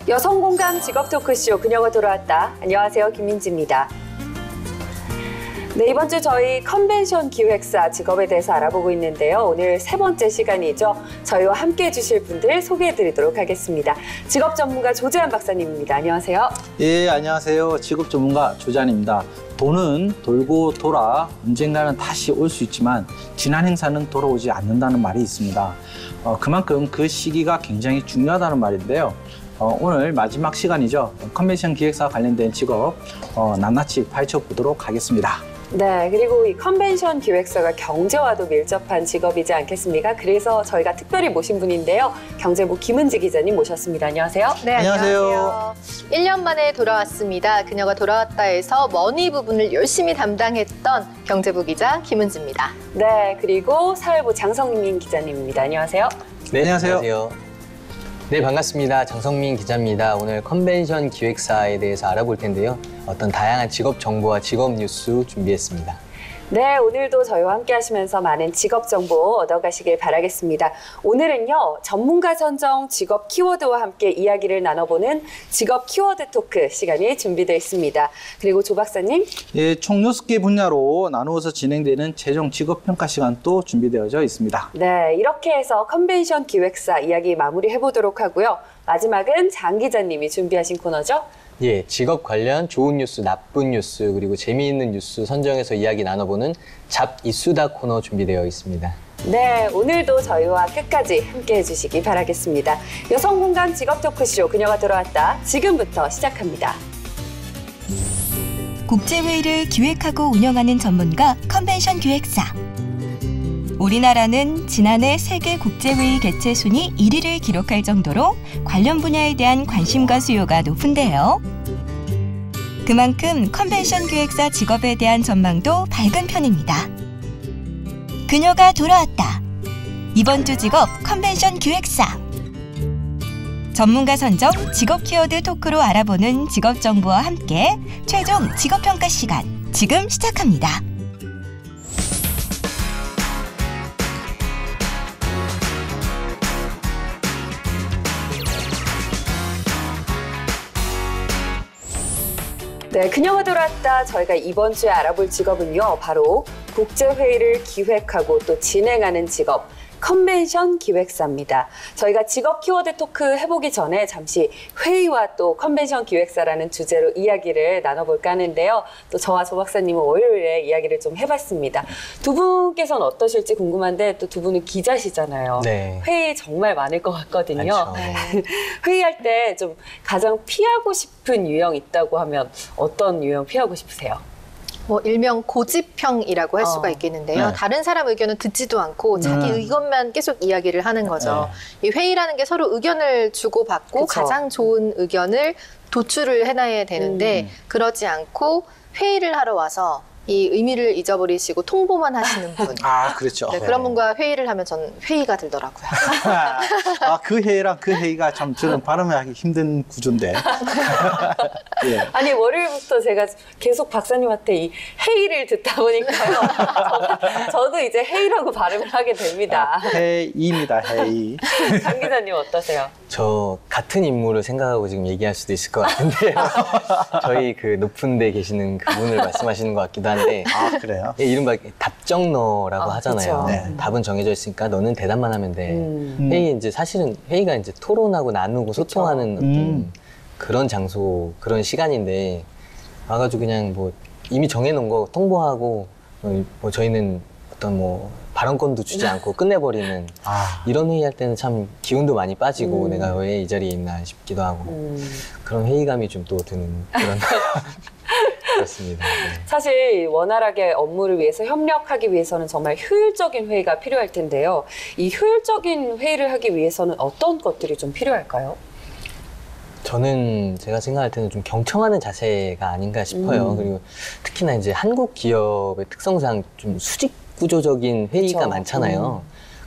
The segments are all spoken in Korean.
여성 공감 직업 토크쇼 그녀가 돌아왔다. 안녕하세요, 김민지입니다. 네, 이번 주 저희 컨벤션 기획사 직업에 대해서 알아보고 있는데요. 오늘 세 번째 시간이죠. 저희와 함께 해주실 분들 소개해드리도록 하겠습니다. 직업 전문가 조재한 박사님입니다. 안녕하세요. 예, 안녕하세요. 직업 전문가 조재한입니다. 돈은 돌고 돌아 언젠가는 다시 올 수 있지만 지난 행사는 돌아오지 않는다는 말이 있습니다. 그만큼 그 시기가 굉장히 중요하다는 말인데요. 오늘 마지막 시간이죠. 컨벤션 기획사와 관련된 직업 낱낱이 파헤쳐 보도록 하겠습니다. 네, 그리고 이 컨벤션 기획사가 경제와도 밀접한 직업이지 않겠습니까? 그래서 저희가 특별히 모신 분인데요. 경제부 김은지 기자님 모셨습니다. 안녕하세요. 네, 안녕하세요. 1년 만에 돌아왔습니다. 그녀가 돌아왔다에서 머니 부분을 열심히 담당했던 경제부 기자 김은지입니다. 네, 그리고 사회부 장성민 기자님입니다. 안녕하세요. 네, 안녕하세요. 네, 반갑습니다. 장성민 기자입니다. 오늘 컨벤션 기획사에 대해서 알아볼 텐데요. 어떤 다양한 직업 정보와 직업 뉴스 준비했습니다. 네, 오늘도 저희와 함께 하시면서 많은 직업 정보 얻어가시길 바라겠습니다. 오늘은요, 전문가 선정 직업 키워드와 함께 이야기를 나눠보는 직업 키워드 토크 시간이 준비되어 있습니다. 그리고 조 박사님. 예, 총 6개 분야로 나누어서 진행되는 최종 직업 평가 시간도 준비되어져 있습니다. 네, 이렇게 해서 컨벤션 기획사 이야기 마무리해보도록 하고요. 마지막은 장 기자님이 준비하신 코너죠? 예, 직업 관련 좋은 뉴스, 나쁜 뉴스, 그리고 재미있는 뉴스 선정해서 이야기 나눠보는 잡 이수다 코너 준비되어 있습니다. 네, 오늘도 저희와 끝까지 함께 해주시기 바라겠습니다. 여성 공감 직업 토크쇼 그녀가 돌아왔다. 지금부터 시작합니다. 국제회의를 기획하고 운영하는 전문가 컨벤션 기획사. 우리나라는 지난해 세계 국제회의 개최 순위 1위를 기록할 정도로 관련 분야에 대한 관심과 수요가 높은데요. 그만큼 컨벤션 기획사 직업에 대한 전망도 밝은 편입니다. 그녀가 돌아왔다. 이번 주 직업 컨벤션 기획사. 전문가 선정 직업 키워드 토크로 알아보는 직업 정보와 함께 최종 직업 평가 시간 지금 시작합니다. 네, 그녀가 돌아왔다. 저희가 이번 주에 알아볼 직업은요, 바로 국제회의를 기획하고 또 진행하는 직업, 컨벤션 기획사입니다. 저희가 직업 키워드 토크 해보기 전에 잠시 회의와 또 컨벤션 기획사라는 주제로 이야기를 나눠볼까 하는데요. 또 저와 조 박사님은 월요일에 이야기를 좀 해봤습니다. 두 분께서는 어떠실지 궁금한데 또 두 분은 기자시잖아요. 네. 회의 정말 많을 것 같거든요. 많죠. 회의할 때 좀 가장 피하고 싶은 유형 있다고 하면 어떤 유형 피하고 싶으세요? 뭐 일명 고집형이라고 할 수가 있겠는데요. 네. 다른 사람 의견은 듣지도 않고 자기 의견만 계속 이야기를 하는 거죠. 이 회의라는 게 서로 의견을 주고받고 그쵸. 가장 좋은 의견을 도출을 해놔야 되는데 그러지 않고 회의를 하러 와서 이 의미를 잊어버리시고 통보만 하시는 분. 아, 그렇죠. 네, 그런 분과 회의를 하면 전 회의가 들더라고요. 아, 그 회의랑 그 회의가 참 저는 발음하기 힘든 구조인데. 예. 아니, 월요일부터 제가 계속 박사님한테 이 회의를 듣다 보니까요. 저도 이제 회의라고 발음을 하게 됩니다. 회의입니다, 회의. 장 기자님 어떠세요? 저 같은 인물을 생각하고 지금 얘기할 수도 있을 것 같은데요. 저희 그 높은 데 계시는 그분을 말씀하시는 것 같기도 한데. 아, 그래요? 예, 이른바 답정너라고 하잖아요. 그쵸. 네. 답은 정해져 있으니까 너는 대답만 하면 돼. 회의 이제 사실은 회의가 이제 토론하고 나누고 소통하는 어떤 그런 장소, 그런 시간인데 와가지고 그냥 뭐 이미 정해놓은 거 통보하고 뭐 저희는 어떤 뭐 발언권도 주지 않고 끝내버리는 이런 회의할 때는 참 기운도 많이 빠지고 내가 왜 이 자리에 있나 싶기도 하고 그런 회의감이 좀 또 드는 그런 그렇습니다. 네. 사실 원활하게 업무를 위해서 협력하기 위해서는 정말 효율적인 회의가 필요할 텐데요. 이 효율적인 회의를 하기 위해서는 어떤 것들이 좀 필요할까요? 저는 제가 생각할 때는 좀 경청하는 자세가 아닌가 싶어요. 그리고 특히나 이제 한국 기업의 특성상 좀 수직 구조적인 회의가 그쵸. 많잖아요.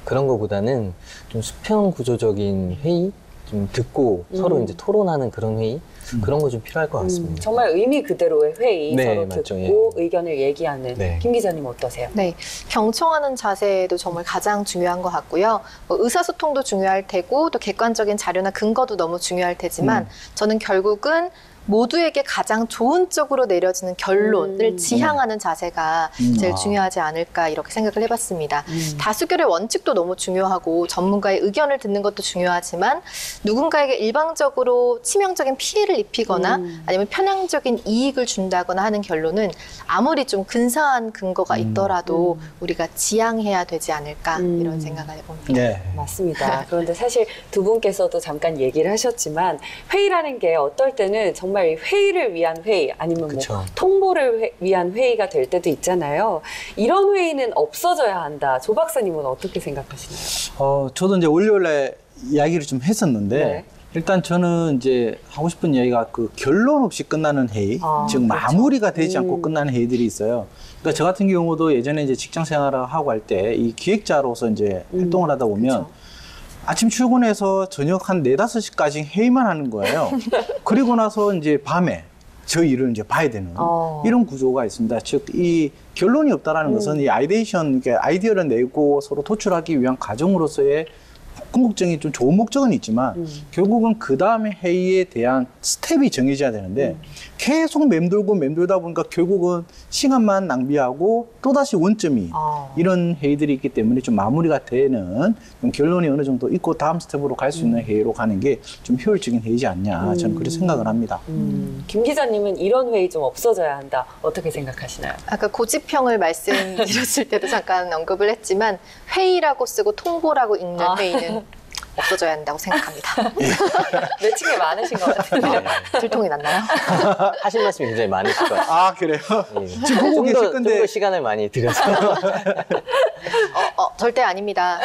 그런 거보다는 좀 수평 구조적인 회의, 좀 듣고 서로 이제 토론하는 그런 회의 그런 거 좀 필요할 것 같습니다. 정말 의미 그대로의 회의, 네, 서로 맞죠. 듣고 의견을 얘기하는. 네. 김 기자님 어떠세요? 네, 경청하는 자세도 정말 가장 중요한 것 같고요. 뭐 의사소통도 중요할 테고 또 객관적인 자료나 근거도 너무 중요할 테지만 저는 결국은 모두에게 가장 좋은 쪽으로 내려지는 결론을 지향하는 자세가 제일 중요하지 않을까 이렇게 생각을 해봤습니다. 다수결의 원칙도 너무 중요하고 전문가의 의견을 듣는 것도 중요하지만 누군가에게 일방적으로 치명적인 피해를 입히거나 아니면 편향적인 이익을 준다거나 하는 결론은 아무리 좀 근사한 근거가 있더라도 우리가 지향해야 되지 않을까 이런 생각을 해봅니다. 네. 맞습니다. 그런데 사실 두 분께서도 잠깐 얘기를 하셨지만 회의라는 게 어떨 때는 정말 회의를 위한 회의 아니면 그쵸. 뭐 통보를 위한 회의가 될 때도 있잖아요. 이런 회의는 없어져야 한다. 조 박사님은 어떻게 생각하시나요? 저도 이제 월요일에 이야기를 좀 했었는데 네. 일단 저는 이제 하고 싶은 이야기가 그 결론 없이 끝나는 회의, 즉 그렇죠. 마무리가 되지 않고 끝나는 회의들이 있어요. 그러니까 저 같은 경우도 예전에 이제 직장 생활을 하고 할 때 이 기획자로서 이제 활동을 하다 보면 아침 출근해서 저녁 한 4, 5시까지 회의만 하는 거예요. 그리고 나서 이제 밤에 저 일을 이제 봐야 되는 이런 구조가 있습니다. 즉, 이 결론이 없다라는 것은 이 아이디에이션, 그러니까 아이디어를 내고 서로 도출하기 위한 과정으로서의 궁극적인 좀 좋은 목적은 있지만 결국은 그 다음에 회의에 대한 스텝이 정해져야 되는데 계속 맴돌다 보니까 결국은 시간만 낭비하고 또다시 원점이 이런 회의들이 있기 때문에 좀 마무리가 되는 좀 결론이 어느 정도 있고 다음 스텝으로 갈 수 있는 회의로 가는 게 좀 효율적인 회의지 않냐 저는 그렇게 생각을 합니다. 김 기자님은 이런 회의 좀 없어져야 한다. 어떻게 생각하시나요? 아까 고집형을 말씀드렸을 때도 잠깐 언급을 했지만 회의라고 쓰고 통보라고 읽는 회의는 없어져야 한다고 생각합니다. 매칭이 많으신 것 같은데. 들통이 났나요? 하신 말씀이 굉장히 많으실 것 같아요. 아, 그래요? 지금 보고 계실 건데. 좀 더 시간을 많이 드려서. 절대 아닙니다.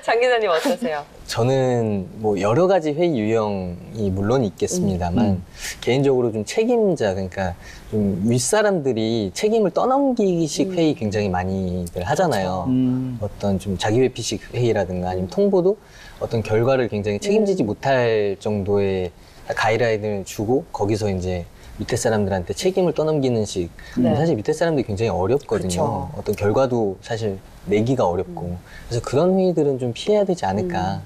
장 기자님 어떠세요? 저는 뭐 여러 가지 회의 유형이 물론 있겠습니다만 개인적으로 좀 책임자, 그러니까 좀 윗사람들이 책임을 떠넘기기식 회의 굉장히 많이들 하잖아요. 어떤 좀 자기 회피식 회의라든가 아니면 통보도 어떤 결과를 굉장히 책임지지 못할 정도의 가이드라인을 주고 거기서 이제 밑에 사람들한테 책임을 떠넘기는 식. 사실 밑에 사람들이 굉장히 어렵거든요. 그쵸. 어떤 결과도 사실 내기가 어렵고. 그래서 그런 회의들은 좀 피해야 되지 않을까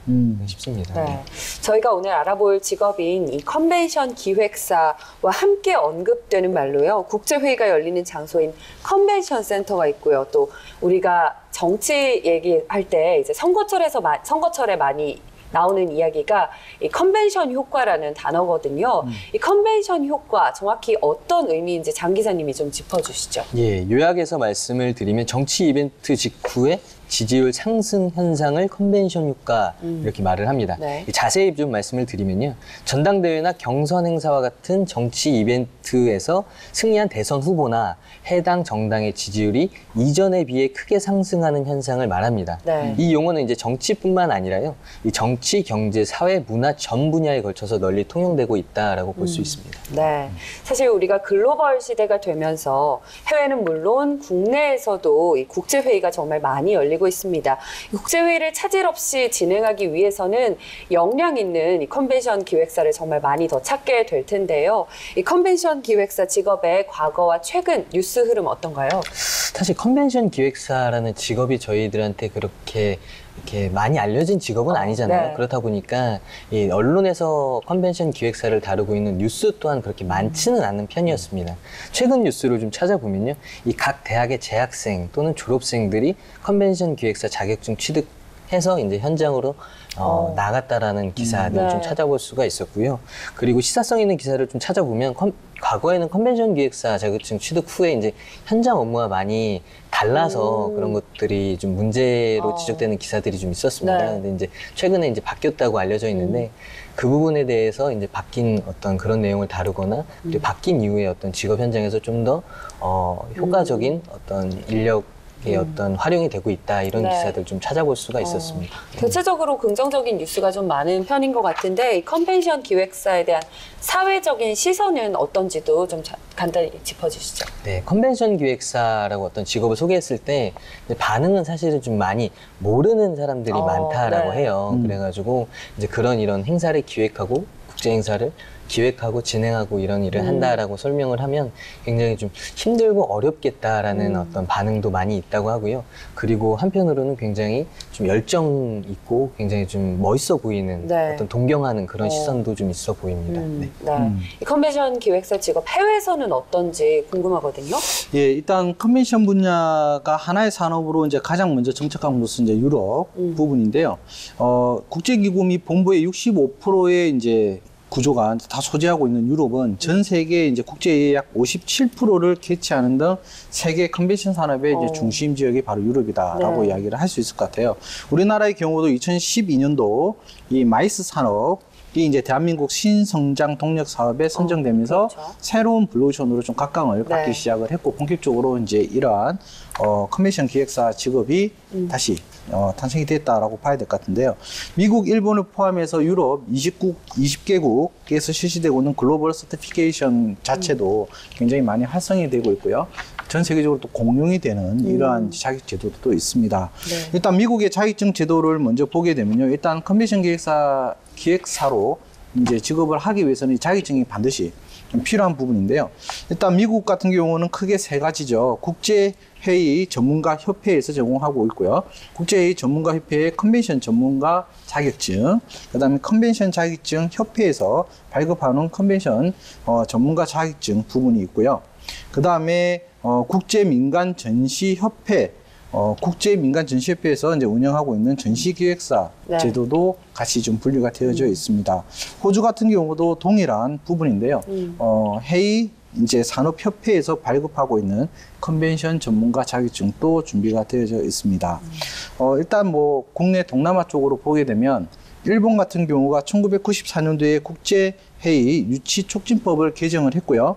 싶습니다. 네. 저희가 오늘 알아볼 직업인 이 컨벤션 기획사와 함께 언급되는 말로요. 국제회의가 열리는 장소인 컨벤션 센터가 있고요. 또 우리가 정치 얘기할 때 이제 선거철에 많이 나오는 이야기가 이 컨벤션 효과라는 단어거든요. 이 컨벤션 효과 정확히 어떤 의미인지 장 기자님이 좀 짚어주시죠. 예, 요약해서 말씀을 드리면 정치 이벤트 직후에 지지율 상승 현상을 컨벤션 효과 이렇게 말을 합니다. 네. 자세히 좀 말씀을 드리면요. 전당대회나 경선 행사와 같은 정치 이벤트에서 승리한 대선 후보나 해당 정당의 지지율이 이전에 비해 크게 상승하는 현상을 말합니다. 네. 이 용어는 이제 정치뿐만 아니라요. 이 정치, 경제, 사회, 문화 전 분야에 걸쳐서 널리 통용되고 있다라고 볼 수 있습니다. 네. 사실 우리가 글로벌 시대가 되면서 해외는 물론 국내에서도 이 국제회의가 정말 많이 열리고 있습니다. 이 국제회의를 차질 없이 진행하기 위해서는 역량 있는 이 컨벤션 기획사를 정말 많이 더 찾게 될 텐데요. 이 컨벤션 기획사 직업의 과거와 최근 뉴스 흐름 어떤가요? 사실 컨벤션 기획사라는 직업이 저희들한테 그렇게 이렇게 많이 알려진 직업은 아니잖아요. 네. 그렇다 보니까 이 언론에서 컨벤션 기획사를 다루고 있는 뉴스 또한 그렇게 많지는 않은 편이었습니다. 최근 뉴스를 좀 찾아보면요. 이 각 대학의 재학생 또는 졸업생들이 컨벤션 기획사 자격증 취득해서 이제 현장으로 나갔다라는 기사들 네. 좀 찾아볼 수가 있었고요. 그리고 시사성 있는 기사를 좀 찾아보면 과거에는 컨벤션 기획사 자격증 취득 후에 이제 현장 업무와 많이 달라서 그런 것들이 좀 문제로 지적되는 기사들이 좀 있었습니다. 네. 근데 이제 최근에 이제 바뀌었다고 알려져 있는데 그 부분에 대해서 이제 바뀐 어떤 그런 내용을 다루거나 그리고 바뀐 이후에 어떤 직업 현장에서 좀 더 효과적인 어떤 인력 어떤 활용이 되고 있다 이런 네. 기사들 좀 찾아볼 수가 있었습니다. 대체적으로 긍정적인 뉴스가 좀 많은 편인 것 같은데 이 컨벤션 기획사에 대한 사회적인 시선은 어떤지도 좀 간단히 짚어주시죠. 네, 컨벤션 기획사라고 어떤 직업을 소개했을 때 이제 반응은 사실은 좀 많이 모르는 사람들이 많다라고 네. 해요. 그래가지고 이제 이런 행사를 기획하고 국제 행사를 기획하고 진행하고 이런 일을 한다라고 설명을 하면 굉장히 좀 힘들고 어렵겠다라는 어떤 반응도 많이 있다고 하고요. 그리고 한편으로는 굉장히 좀 열정 있고 굉장히 좀 멋있어 보이는 네. 어떤 동경하는 그런 시선도 좀 있어 보입니다. 네. 네. 이 컨벤션 기획사 직업 해외에서는 어떤지 궁금하거든요. 예, 일단 컨벤션 분야가 하나의 산업으로 이제 가장 먼저 정착한 곳은 이제 유럽 부분인데요. 국제기구 및 본부의 65%의 이제 구조가 다 소재하고 있는 유럽은 전 세계 이제 국제의 약 57%를 캐치하는 등 세계 컨벤션 산업의 이제 중심 지역이 바로 유럽이다라고 네. 이야기를 할 수 있을 것 같아요. 우리나라의 경우도 2012년도 이 마이스 산업 이 이제 대한민국 신성장 동력 사업에 선정되면서 그렇죠. 새로운 블루오션으로 좀 각광을 네. 받기 시작을 했고 본격적으로 이제 이러한 컨벤션 기획사 직업이 다시 탄생이 됐다라고 봐야 될 것 같은데요. 미국, 일본을 포함해서 유럽 20개국에서 실시되고 있는 글로벌 서티피케이션 자체도 굉장히 많이 활성이 되고 있고요. 전 세계적으로 또 공용이 되는 이러한 자격 제도도 또 있습니다. 네. 일단 미국의 자격증 제도를 먼저 보게 되면요. 일단 컨벤션 기획사로 이제 직업을 하기 위해서는 자격증이 반드시 좀 필요한 부분인데요. 일단 미국 같은 경우는 크게 세 가지죠. 국제회의 전문가 협회에서 제공하고 있고요. 국제회의 전문가 협회의 컨벤션 전문가 자격증, 그다음에 컨벤션 자격증 협회에서 발급하는 컨벤션 전문가 자격증 부분이 있고요. 그다음에 국제민간전시협회 국제민간전시협회에서 이제 운영하고 있는 전시기획사 네. 제도도 같이 좀 분류가 되어져 있습니다. 호주 같은 경우도 동일한 부분인데요. 회의 이제 산업협회에서 발급하고 있는 컨벤션 전문가 자격증도 준비가 되어져 있습니다. 일단 뭐 국내 동남아 쪽으로 보게 되면 일본 같은 경우가 1994년도에 국제회의 유치촉진법을 개정을 했고요.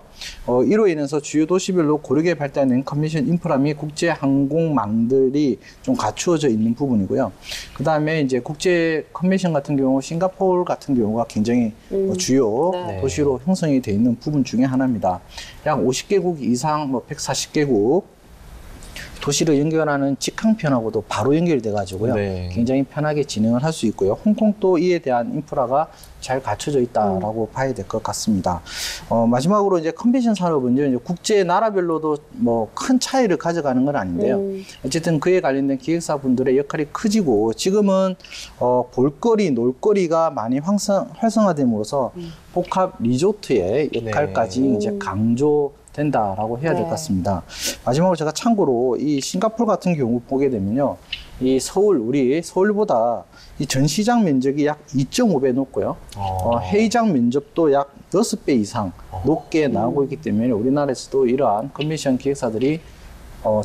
이로 인해서 주요 도시별로 고르게 발달된 컨벤션 인프라 및 국제 항공망들이 좀 갖추어져 있는 부분이고요. 그 다음에 이제 국제 컨벤션 같은 경우 싱가포르 같은 경우가 굉장히 주요 네. 도시로 형성이 되어 있는 부분 중에 하나입니다. 약 50개국 이상, 140개국 도시를 연결하는 직항편하고도 바로 연결돼 가지고요. 네. 굉장히 편하게 진행을 할 수 있고요. 홍콩도 이에 대한 인프라가 잘 갖춰져 있다라고 봐야 될 것 같습니다. 마지막으로 이제 컨벤션 산업은요, 이제 국제 나라별로도 뭐 큰 차이를 가져가는 건 아닌데요. 어쨌든 그에 관련된 기획사분들의 역할이 커지고 지금은 볼거리, 놀거리가 많이 활성화됨으로써 복합 리조트의 역할까지 네. 이제 강조된다라고 해야 될 것 네. 같습니다. 마지막으로 제가 참고로 이 싱가포르 같은 경우 보게 되면요. 이 우리 서울보다 이 전시장 면적이 약 2.5배 높고요. 회의장 면적도 약 6배 이상 높게 나오고 있기 때문에 우리나라에서도 이러한 컨벤션 기획사들이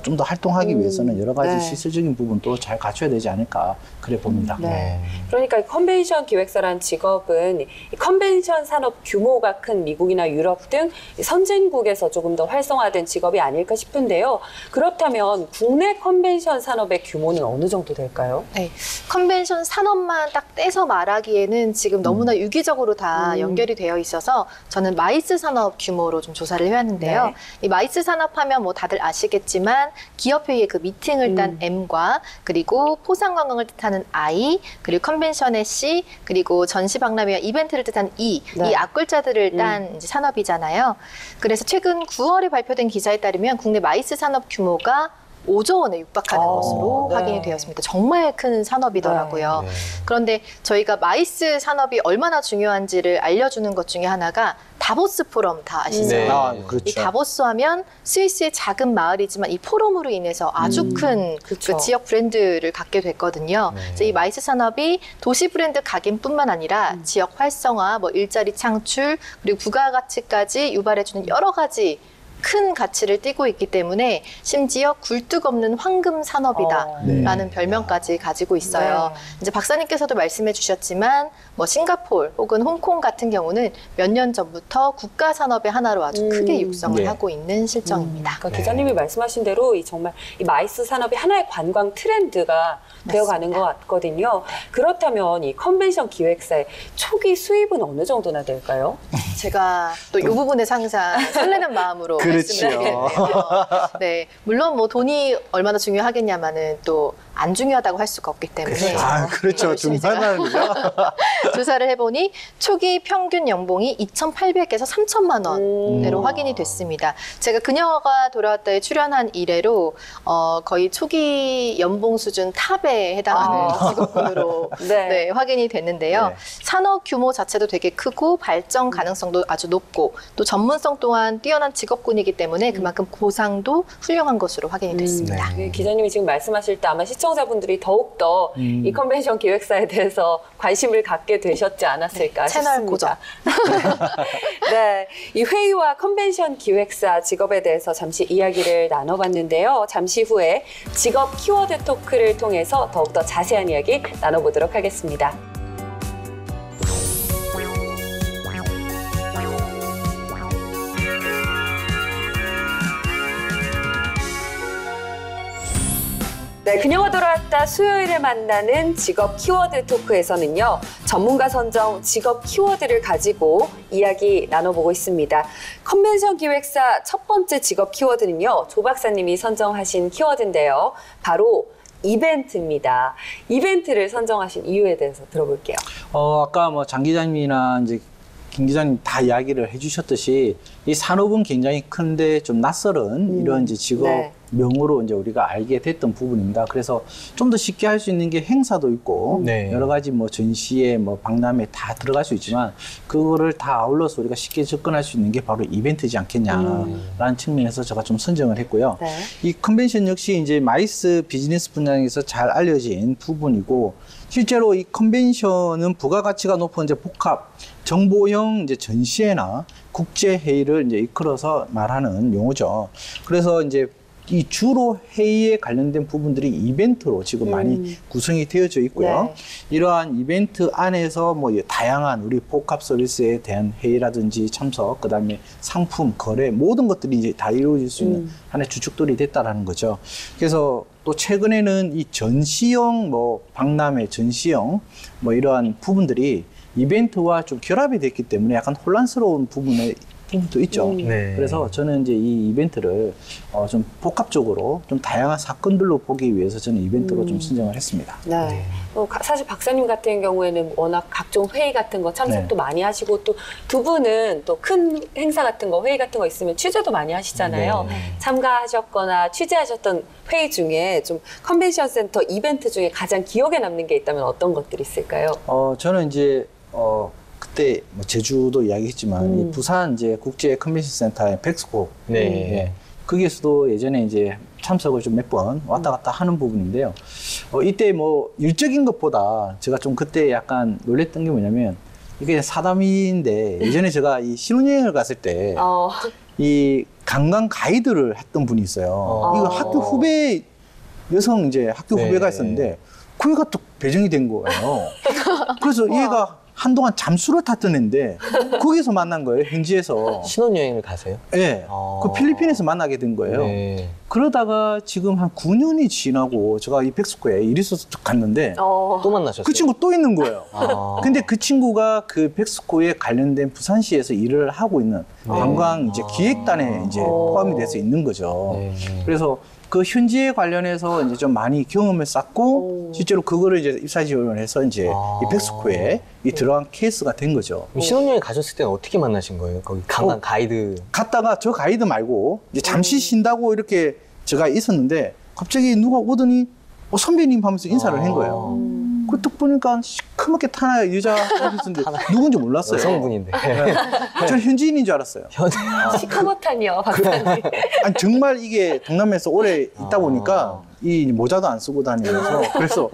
좀 더 활동하기 위해서는 여러 가지 네. 시설적인 부분도 잘 갖춰야 되지 않을까 그래 봅니다. 네. 그러니까 이 컨벤션 기획사라는 직업은 이 컨벤션 산업 규모가 큰 미국이나 유럽 등 선진국에서 조금 더 활성화된 직업이 아닐까 싶은데요. 그렇다면 국내 컨벤션 산업의 규모는 어느 정도 될까요? 네, 컨벤션 산업만 딱 떼서 말하기에는 지금 너무나 유기적으로 다 연결이 되어 있어서 저는 마이스 산업 규모로 좀 조사를 해왔는데요. 네. 이 마이스 산업하면 뭐 다들 아시겠지만 기업회의의 그 미팅을 딴 M과 그리고 포상관광을 뜻하는 I 그리고 컨벤션의 C 그리고 전시박람회와 이벤트를 뜻하는 E 네. 이 앞글자들을 딴 이제 산업이잖아요. 그래서 최근 9월에 발표된 기사에 따르면 국내 마이스 산업 규모가 5조 원에 육박하는 것으로 네. 확인이 되었습니다. 정말 큰 산업이더라고요. 네. 그런데 저희가 마이스 산업이 얼마나 중요한지를 알려주는 것 중에 하나가 다보스 포럼 다 아시죠? 네. 이 그렇죠. 다보스 하면 스위스의 작은 마을이지만 이 포럼으로 인해서 아주 큰 그쵸. 그 지역 브랜드를 갖게 됐거든요. 네. 그래서 이 마이스 산업이 도시 브랜드 각인뿐만 아니라 지역 활성화, 뭐 일자리 창출, 그리고 부가가치까지 유발해주는 여러 가지 큰 가치를 띠고 있기 때문에 심지어 굴뚝 없는 황금 산업이다라는 네. 별명까지 가지고 있어요. 네. 이제 박사님께서도 말씀해 주셨지만 뭐 싱가포르 혹은 홍콩 같은 경우는 몇 년 전부터 국가 산업의 하나로 아주 크게 육성을 네. 하고 있는 실정입니다. 그러니까 기자님이 말씀하신 대로 정말 이 마이스 산업이 하나의 관광 트렌드가 되어가는 것 같거든요. 그렇다면 이 컨벤션 기획사의 초기 수입은 어느 정도나 될까요? 제가 또 이 부분에서 항상 설레는 마음으로 말씀드리겠네요. 네, 물론 뭐 돈이 얼마나 중요하겠냐마는 또 안 중요하다고 할 수가 없기 때문에 그렇죠. 열심히 중요하다는 거죠. 조사를 해보니 초기 평균 연봉이 2,800에서 3,000만 원대로 오. 확인이 됐습니다. 제가 그녀가 돌아왔다에 출연한 이래로 거의 초기 연봉 수준 탑에 해당하는 직업군으로 네. 네, 확인이 됐는데요. 네. 산업 규모 자체도 되게 크고 발전 가능성도 아주 높고 또 전문성 또한 뛰어난 직업군이기 때문에 그만큼 보상도 훌륭한 것으로 확인이 됐습니다. 그 기자님이 지금 말씀하실 때 아마 시청자분들이 더욱더 이 컨벤션 기획사에 대해서 관심을 갖게 되셨지 않았을까 채널 싶습니다. 네, 이 회의와 컨벤션 기획사 직업에 대해서 잠시 이야기를 나눠봤는데요. 잠시 후에 직업 키워드 토크를 통해서 더욱더 자세한 이야기 나눠보도록 하겠습니다. 네, 그녀가 돌아왔다 수요일에 만나는 직업 키워드 토크에서는요, 전문가 선정 직업 키워드를 가지고 이야기 나눠보고 있습니다. 컨벤션 기획사 첫 번째 직업 키워드는요, 조 박사님이 선정하신 키워드인데요. 바로 이벤트입니다. 이벤트를 선정하신 이유에 대해서 들어볼게요. 아까 뭐 장 기자님이나 이제 김 기자님 다 이야기를 해주셨듯이 이 산업은 굉장히 큰데 좀 낯설은 이런 이제 직업명으로 이제 우리가 알게 됐던 부분입니다. 그래서 좀 더 쉽게 할 수 있는 게 행사도 있고 네. 여러 가지 뭐 전시회, 뭐 박람회 다 들어갈 수 있지만 그거를 다 아울러서 우리가 쉽게 접근할 수 있는 게 바로 이벤트지 않겠냐라는 측면에서 제가 좀 선정을 했고요. 네. 이 컨벤션 역시 이제 마이스 비즈니스 분야에서 잘 알려진 부분이고 실제로 이 컨벤션은 부가가치가 높은 이제 복합 정보형 이제 전시회나 국제 회의를 이제 이끌어서 말하는 용어죠. 그래서 이제 이 주로 회의에 관련된 부분들이 이벤트로 지금 많이 구성이 되어져 있고요. 네. 이러한 이벤트 안에서 뭐 다양한 우리 복합 서비스에 대한 회의라든지 참석, 그다음에 상품, 거래 모든 것들이 이제 다 이루어질 수 있는 하나의 주축들이 됐다라는 거죠. 그래서 또 최근에는 이 전시형 뭐 박람회, 전시형 뭐 이러한 부분들이 이벤트와 좀 결합이 됐기 때문에 약간 혼란스러운 부분도 있죠. 네. 그래서 저는 이제 이 이벤트를 좀 복합적으로 좀 다양한 사건들로 보기 위해서 저는 이벤트로 좀 선정을 했습니다. 네. 사실 박사님 같은 경우에는 워낙 각종 회의 같은 거 참석도 많이 하시고 또 두 분은 또 큰 행사 같은 거, 회의 같은 거 있으면 취재도 많이 하시잖아요. 네. 참가하셨거나 취재하셨던 회의 중에 좀 컨벤션 센터 이벤트 중에 가장 기억에 남는 게 있다면 어떤 것들이 있을까요? 저는 이제 그때 뭐 제주도 이야기했지만 이 부산 이제 국제 컨벤션 센터의 백스코 네. 예, 거기에서도 예전에 이제 참석을 좀 몇 번 왔다 갔다 하는 부분인데요. 이때 뭐 일적인 것보다 제가 좀 그때 약간 놀랬던 게 뭐냐면 이게 사담인데 예전에 제가 이 신혼여행을 갔을 때 이 관광 가이드를 했던 분이 있어요. 이거 학교 후배 여성 이제 학교 네. 후배가 있었는데 그 애가 또 배정이 된 거예요. 그래서 얘가 한동안 잠수를 탔던 애인데 거기서 만난 거예요, 현지에서. 신혼여행을 가세요? 예. 그 필리핀에서 만나게 된 거예요. 네. 그러다가 지금 한 9년이 지나고 제가 이 백스코에 일이 있어서 갔는데 또 만나셨어요? 그 친구 또 있는 거예요. 아. 근데 그 친구가 그 백스코에 관련된 부산시에서 일을 하고 있는 관광 이제 기획단에 이제 포함이 돼서 있는 거죠. 네. 그래서 그 현지에 관련해서 이제 좀 많이 경험을 쌓고 실제로 그거를 이제 입사 지원을 해서 이제 이 백스코에 이 들어간 케이스가 된 거죠. 그럼 신혼여행 가셨을 때는 어떻게 만나신 거예요? 거기 관광 가이드. 갔다가 저 가이드 말고 이제 잠시 쉰다고 이렇게 제가 있었는데 갑자기 누가 오더니 선배님 하면서 인사를 한 거예요. 그 딱 보니까 시커멓게 탄 여자 있었는데 누군지 몰랐어요. 여성분인데. 저는 현지인인 줄 알았어요. 시커멓다니요, 박사님. 아니 정말 이게 동남아에서 오래 있다 보니까 이 모자도 안 쓰고 다니면서 그래서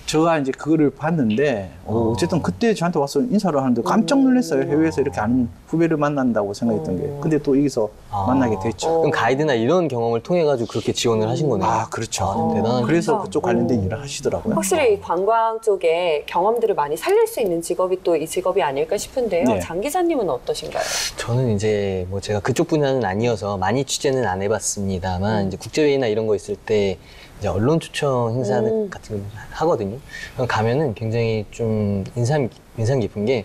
제가 이제 그거를 봤는데 어쨌든 그때 저한테 와서 인사를 하는데 깜짝 놀랐어요. 해외에서 이렇게 아는 후배를 만난다고 생각했던 게. 근데 또 여기서 만나게 됐죠. 그럼 가이드나 이런 경험을 통해 가지고 그렇게 지원을 하신 거네요. 아, 그렇죠. 대단한. 그래서 그쪽 관련된 일을 하시더라고요. 확실히 관광 쪽에 경험들을 많이 살릴 수 있는 직업이 또 이 직업이 아닐까 싶은데요. 네. 장 기자님은 어떠신가요? 저는 이제 뭐 제가 그쪽 분야는 아니어서 많이 취재는 안 해봤습니다만 이제 국제회의나 이런 거 있을 때 이제 언론 초청 행사 같은 거 하거든요. 그럼 가면은 굉장히 좀 인상 깊은 게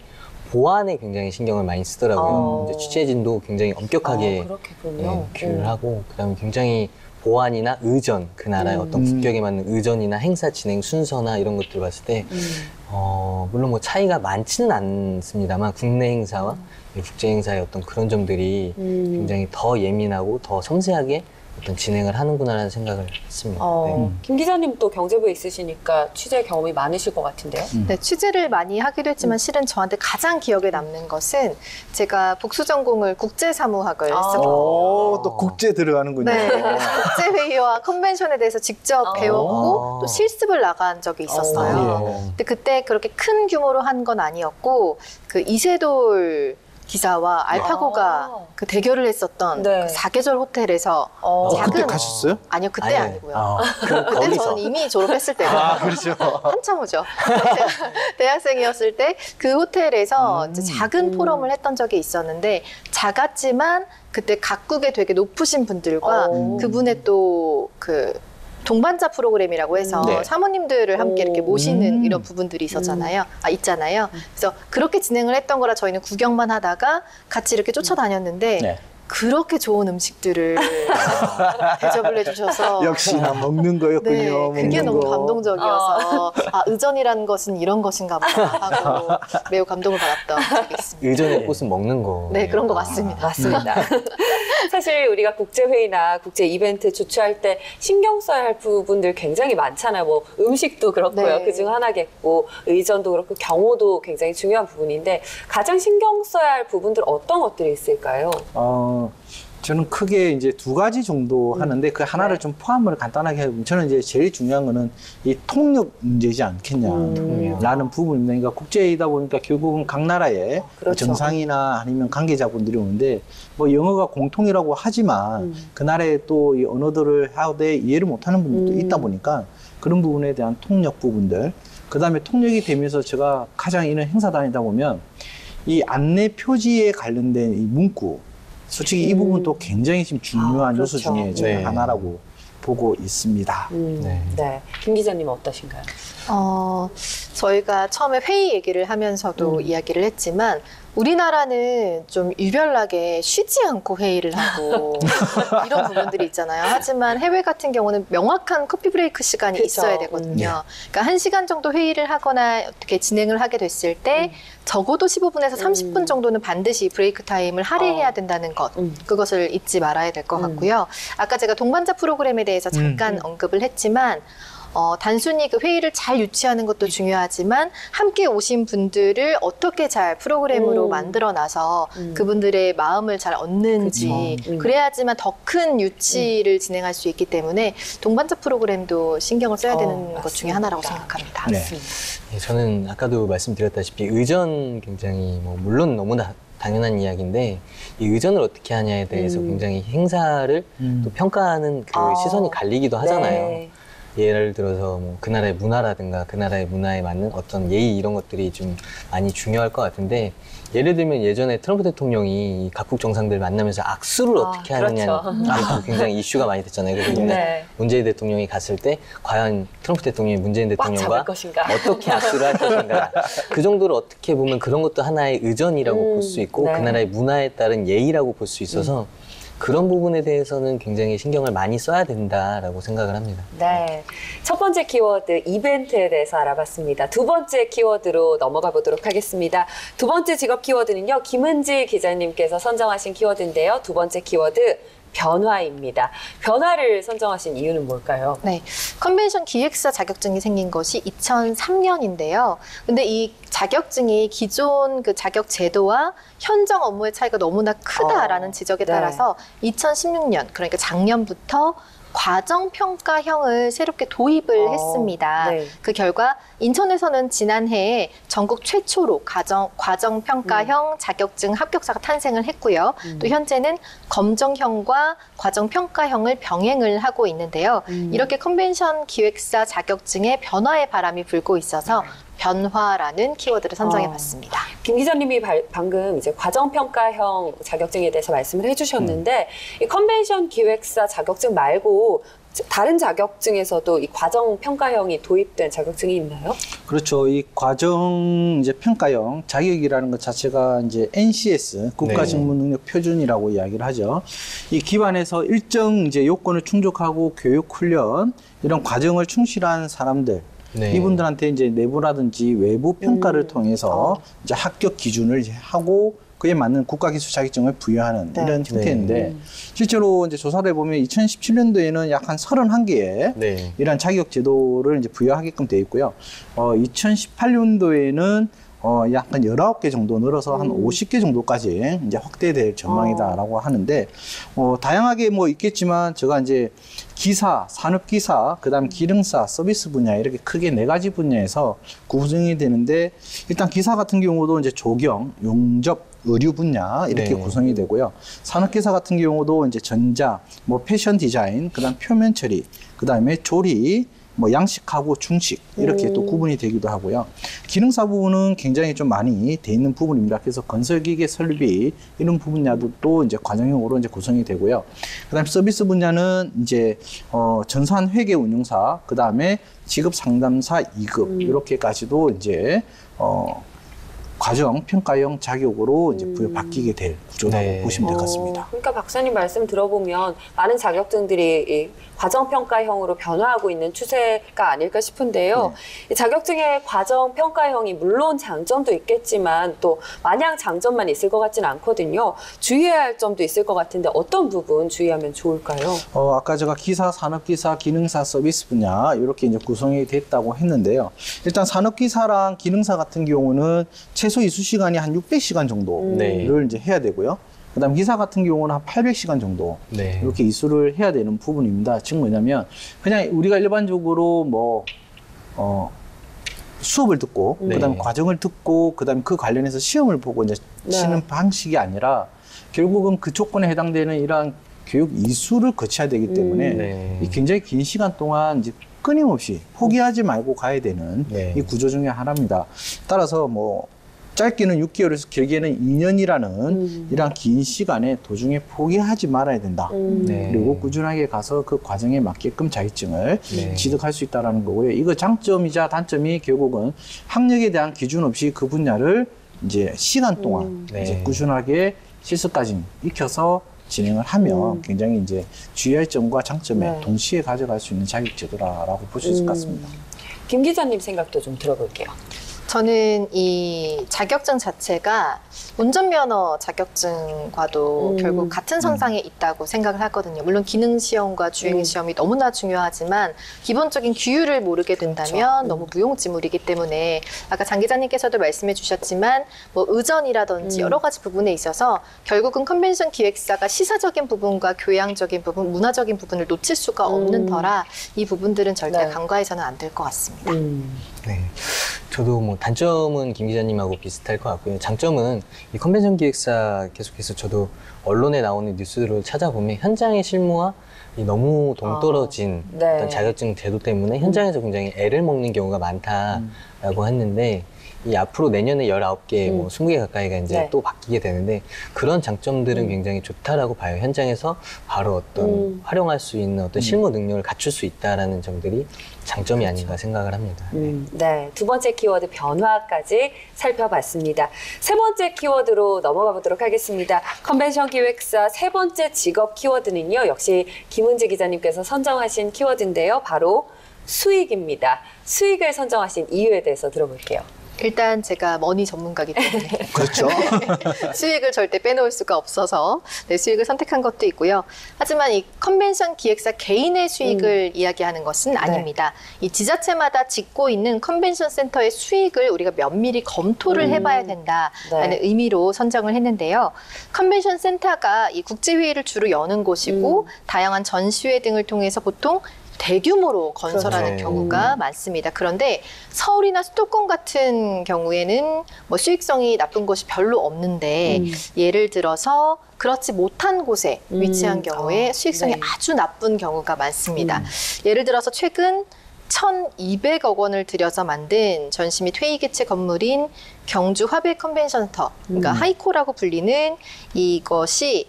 보안에 굉장히 신경을 많이 쓰더라고요. 이제 취재진도 굉장히 엄격하게 그렇겠군요. 규율을 하고 그다음에 굉장히 보안이나 의전, 그 나라의 어떤 국격에 맞는 의전이나 행사 진행 순서나 이런 것들을 봤을 때 물론 뭐 차이가 많지는 않습니다만 국내 행사와 국제 행사의 어떤 그런 점들이 굉장히 더 예민하고 더 섬세하게 어떤 진행을 하는구나라는 생각을 했습니다. 네. 김 기자님 또 경제부에 있으시니까 취재 경험이 많으실 것 같은데요. 네, 취재를 많이 하기도 했지만 실은 저한테 가장 기억에 남는 것은 제가 복수 전공을 국제사무학을 했었거든요. 또 국제 들어가는군요. 네, 국제회의와 컨벤션에 대해서 직접 배웠고 또 실습을 나간 적이 있었어요. 근데 그때 그렇게 큰 규모로 한 건 아니었고 그 이세돌 기자와 알파고가 그 대결을 했었던 그 사계절 호텔에서 그때 가셨어요? 아니요, 그때 아니고요. 그때 거기서. 저는 이미 졸업했을 때라 그렇죠. 한참 후죠. 제가 대학생이었을 때 그 호텔에서 이제 작은 포럼을 했던 적이 있었는데 작았지만 그때 각국의 되게 높으신 분들과 그분의 또 그 동반자 프로그램이라고 해서 사모님들을 함께 이렇게 모시는 이런 부분들이 있었잖아요. 있잖아요. 그래서 그렇게 진행을 했던 거라 저희는 구경만 하다가 같이 이렇게 쫓아다녔는데 그렇게 좋은 음식들을 대접을 해주셔서 역시나 먹는 거였군요. 네, 그게 먹는 너무 거. 감동적이어서 의전이라는 것은 이런 것인가 보다 하고 매우 감동을 받았던 적이 있습니다. 의전의 꽃은 먹는 거. 네, 그런 것 같습니다. 맞습니다. 사실 우리가 국제회의나 국제 이벤트 주최할 때 신경 써야 할 부분들 굉장히 많잖아요. 뭐 음식도 그렇고요. 네. 그중 하나겠고 의전도 그렇고 경호도 굉장히 중요한 부분인데 가장 신경 써야 할 부분들 어떤 것들이 있을까요? 저는 크게 이제 두 가지 정도 하는데 그 하나를 좀 포함을 간단하게 해보면 저는 이제 제일 중요한 거는 이 통역 문제지 않겠냐라는 부분입니다. 그러니까 국제이다 보니까 결국은 각 나라의 그렇죠. 정상이나 아니면 관계자분들이 오는데 뭐 영어가 공통이라고 하지만 그 나라의 또 이 언어들을 하되 이해를 못하는 분들도 있다 보니까 그런 부분에 대한 통역 부분들. 그다음에 통역이 되면서 제가 가장 이런 행사 다니다 보면 이 안내 표지에 관련된 이 문구. 솔직히 이 부분도 굉장히 지금 중요한 요소 중에 저희 하나라고 보고 있습니다. 네. 김 기자님 어떠신가요? 저희가 처음에 회의 얘기를 하면서도 이야기를 했지만 우리나라는 좀 유별나게 쉬지 않고 회의를 하고 이런 부분들이 있잖아요. 하지만 해외 같은 경우는 명확한 커피 브레이크 시간이 있어야 되거든요. 그러니까 1시간 정도 회의를 하거나 어떻게 진행을 하게 됐을 때 적어도 15분에서 30분 정도는 반드시 브레이크 타임을 할애해야 된다는 것. 그것을 잊지 말아야 될 것 같고요. 아까 제가 동반자 프로그램에 대해서 잠깐 언급을 했지만 단순히 그 회의를 잘 유치하는 것도 중요하지만 함께 오신 분들을 어떻게 잘 프로그램으로 만들어놔서 그분들의 마음을 잘 얻는지 그래야지만 더 큰 유치를 진행할 수 있기 때문에 동반자 프로그램도 신경을 써야 되는 것 중에 하나라고 생각합니다. 네, 저는 아까도 말씀드렸다시피 의전 굉장히 뭐 물론 너무나 당연한 이야기인데 이 의전을 어떻게 하냐에 대해서 굉장히 행사를 또 평가하는 그 시선이 갈리기도 하잖아요. 예를 들어서 뭐 그 나라의 문화라든가 그 나라의 문화에 맞는 어떤 예의 이런 것들이 좀 많이 중요할 것 같은데 예를 들면 예전에 트럼프 대통령이 각국 정상들 만나면서 악수를 어떻게 하느냐는 굉장히 이슈가 많이 됐잖아요. 그래서 문재인 대통령이 갔을 때 과연 트럼프 대통령이 문재인 대통령과 어떻게 악수를 할 것인가. 그 정도로 어떻게 보면 그런 것도 하나의 의전이라고 볼 수 있고 그 나라의 문화에 따른 예의라고 볼 수 있어서 그런 부분에 대해서는 굉장히 신경을 많이 써야 된다라고 생각을 합니다. 네. 첫 번째 키워드 이벤트에 대해서 알아봤습니다. 두 번째 키워드로 넘어가 보도록 하겠습니다. 두 번째 직업 키워드는요. 김은지 기자님께서 선정하신 키워드인데요. 두 번째 키워드 변화입니다. 변화를 선정하신 이유는 뭘까요? 네, 컨벤션 기획사 자격증이 생긴 것이 2003년인데요. 근데 이 자격증이 기존 그 자격 제도와 현장 업무의 차이가 너무나 크다라는 지적에 따라서 2016년, 그러니까 작년부터 과정평가형을 새롭게 도입을 했습니다. 네. 그 결과 인천에서는 지난해에 전국 최초로 과정평가형 자격증 합격자가 탄생을 했고요. 또 현재는 검정형과 과정평가형을 병행을 하고 있는데요. 이렇게 컨벤션 기획사 자격증의 변화의 바람이 불고 있어서 변화라는 키워드를 선정해봤습니다. 김 기자님이 방금 이제 과정평가형 자격증에 대해서 말씀을 해주셨는데 이 컨벤션 기획사 자격증 말고 다른 자격증에서도 이 과정평가형이 도입된 자격증이 있나요? 그렇죠. 이 과정 이제 평가형 자격이라는 것 자체가 이제 NCS 국가직무능력 표준이라고 이야기를 하죠. 이 기반에서 일정 이제 요건을 충족하고 교육 훈련 이런 과정을 충실한 사람들. 네. 이분들한테 이제 내부라든지 외부 평가를 통해서 이제 합격 기준을 이제 하고 그에 맞는 국가기술 자격증을 부여하는 네. 이런 형태인데 실제로 이제 조사를 해보면 2017년도에는 약 한 31개의 네. 이런 자격 제도를 이제 부여하게끔 되어 있고요. 2018년도에는 약간 19개 정도 늘어서 한 50개 정도까지 이제 확대될 전망이다라고 하는데, 다양하게 뭐 있겠지만, 제가 이제 기사, 산업기사, 그 다음 기능사, 서비스 분야, 이렇게 크게 4가지 분야에서 구성이 되는데, 일단 기사 같은 경우도 이제 조경, 용접, 의류 분야 이렇게 네. 구성이 되고요. 산업기사 같은 경우도 이제 전자, 뭐 패션 디자인, 그 다음 표면 처리, 그 다음에 조리, 뭐 양식하고 중식 이렇게 또 구분이 되기도 하고요. 기능사 부분은 굉장히 좀 많이 돼 있는 부분입니다. 그래서 건설기계 설비 이런 분야도 또 이제 과정형으로 이제 구성이 되고요. 그다음 서비스 분야는 이제 전산 회계 운용사, 그다음에 직업 상담사 2급 이렇게까지도 이제 과정 평가형 자격으로 이제 바뀌게 될 구조라고 네. 보시면 될 것 같습니다. 그러니까 박사님 말씀 들어보면 많은 자격증들이 이 과정평가형으로 변화하고 있는 추세가 아닐까 싶은데요. 이 자격증의 과정평가형이 물론 장점도 있겠지만 또 마냥 장점만 있을 것 같지는 않거든요. 주의해야 할 점도 있을 것 같은데 어떤 부분 주의하면 좋을까요? 아까 제가 기사, 산업기사, 기능사, 서비스 분야 이렇게 이제 구성이 됐다고 했는데요. 일단 산업기사랑 기능사 같은 경우는 최소 이수 시간이 한 600시간 정도를 네. 이제 해야 되고요. 그다음 기사 같은 경우는 한 800시간 정도 네. 이렇게 이수를 해야 되는 부분입니다. 즉 뭐냐면 그냥 우리가 일반적으로 뭐 수업을 듣고 네. 그다음에 과정을 듣고 그다음에 그 관련해서 시험을 보고 이제 치는 방식이 아니라 결국은 그 조건에 해당되는 이러한 교육 이수를 거쳐야 되기 때문에 네. 이 굉장히 긴 시간 동안 이제 끊임없이 포기하지 말고 가야 되는 네. 이 구조 중에 하나입니다. 따라서 뭐 짧게는 6개월에서 길게는 2년이라는 이러한 긴 시간에 도중에 포기하지 말아야 된다. 네. 그리고 꾸준하게 가서 그 과정에 맞게끔 자격증을 네. 취득할 수 있다는 거고요. 이거 장점이자 단점이 결국은 학력에 대한 기준 없이 그 분야를 이제 시간 동안 네. 이제 꾸준하게 실습까지 익혀서 진행을 하면 굉장히 이제 주의할 점과 장점에 네. 동시에 가져갈 수 있는 자격제도라고 볼 수 있을 것 같습니다. 김 기자님 생각도 좀 들어볼게요. 저는 이 자격증 자체가 운전면허 자격증과도 결국 같은 선상에 있다고 생각을 하거든요. 물론 기능시험과 주행시험이 너무나 중요하지만 기본적인 규율을 모르게 된다면 너무 무용지물이기 때문에 아까 장 기자님께서도 말씀해 주셨지만 뭐 의전이라든지 여러 가지 부분에 있어서 결국은 컨벤션 기획사가 시사적인 부분과 교양적인 부분, 문화적인 부분을 놓칠 수가 없는 터라 이 부분들은 절대 네. 간과해서는 안 될 것 같습니다. 네. 저도 뭐 단점은 김 기자님하고 비슷할 것 같고요. 장점은 이 컨벤션 기획사 계속해서 저도 언론에 나오는 뉴스들을 찾아보면 현장의 실무와 이 너무 동떨어진 네. 어떤 자격증 제도 때문에 현장에서 굉장히 애를 먹는 경우가 많다라고 했는데 이 앞으로 내년에 19개, 뭐 20개 가까이가 이제 네. 또 바뀌게 되는데 그런 장점들은 굉장히 좋다라고 봐요. 현장에서 바로 어떤 활용할 수 있는 어떤 실무 능력을 갖출 수 있다라는 점들이 장점이 아닌가 생각을 합니다. 네, 두 번째 키워드 변화까지 살펴봤습니다. 세 번째 키워드로 넘어가 보도록 하겠습니다. 컨벤션 기획사 세 번째 직업 키워드는요. 역시 김은지 기자님께서 선정하신 키워드인데요. 바로 수익입니다. 수익을 선정하신 이유에 대해서 들어볼게요. 일단 제가 머니 전문가이기 때문에 그렇죠. 수익을 절대 빼놓을 수가 없어서 네, 수익을 선택한 것도 있고요. 하지만 이 컨벤션 기획사 개인의 수익을 이야기하는 것은 아닙니다. 이 지자체마다 짓고 있는 컨벤션 센터의 수익을 우리가 면밀히 검토를 해봐야 된다라는 의미로 선정을 했는데요. 컨벤션 센터가 이 국제회의를 주로 여는 곳이고 다양한 전시회 등을 통해서 보통 대규모로 건설하는 그렇죠. 경우가 많습니다. 그런데 서울이나 수도권 같은 경우에는 뭐 수익성이 나쁜 곳이 별로 없는데 예를 들어서 그렇지 못한 곳에 위치한 경우에 수익성이 아주 나쁜 경우가 많습니다. 예를 들어서 최근 1,200억 원을 들여서 만든 전시 및 회의 개최 건물인 경주 화백 컨벤션센터, 그러니까 하이코라고 불리는 이것이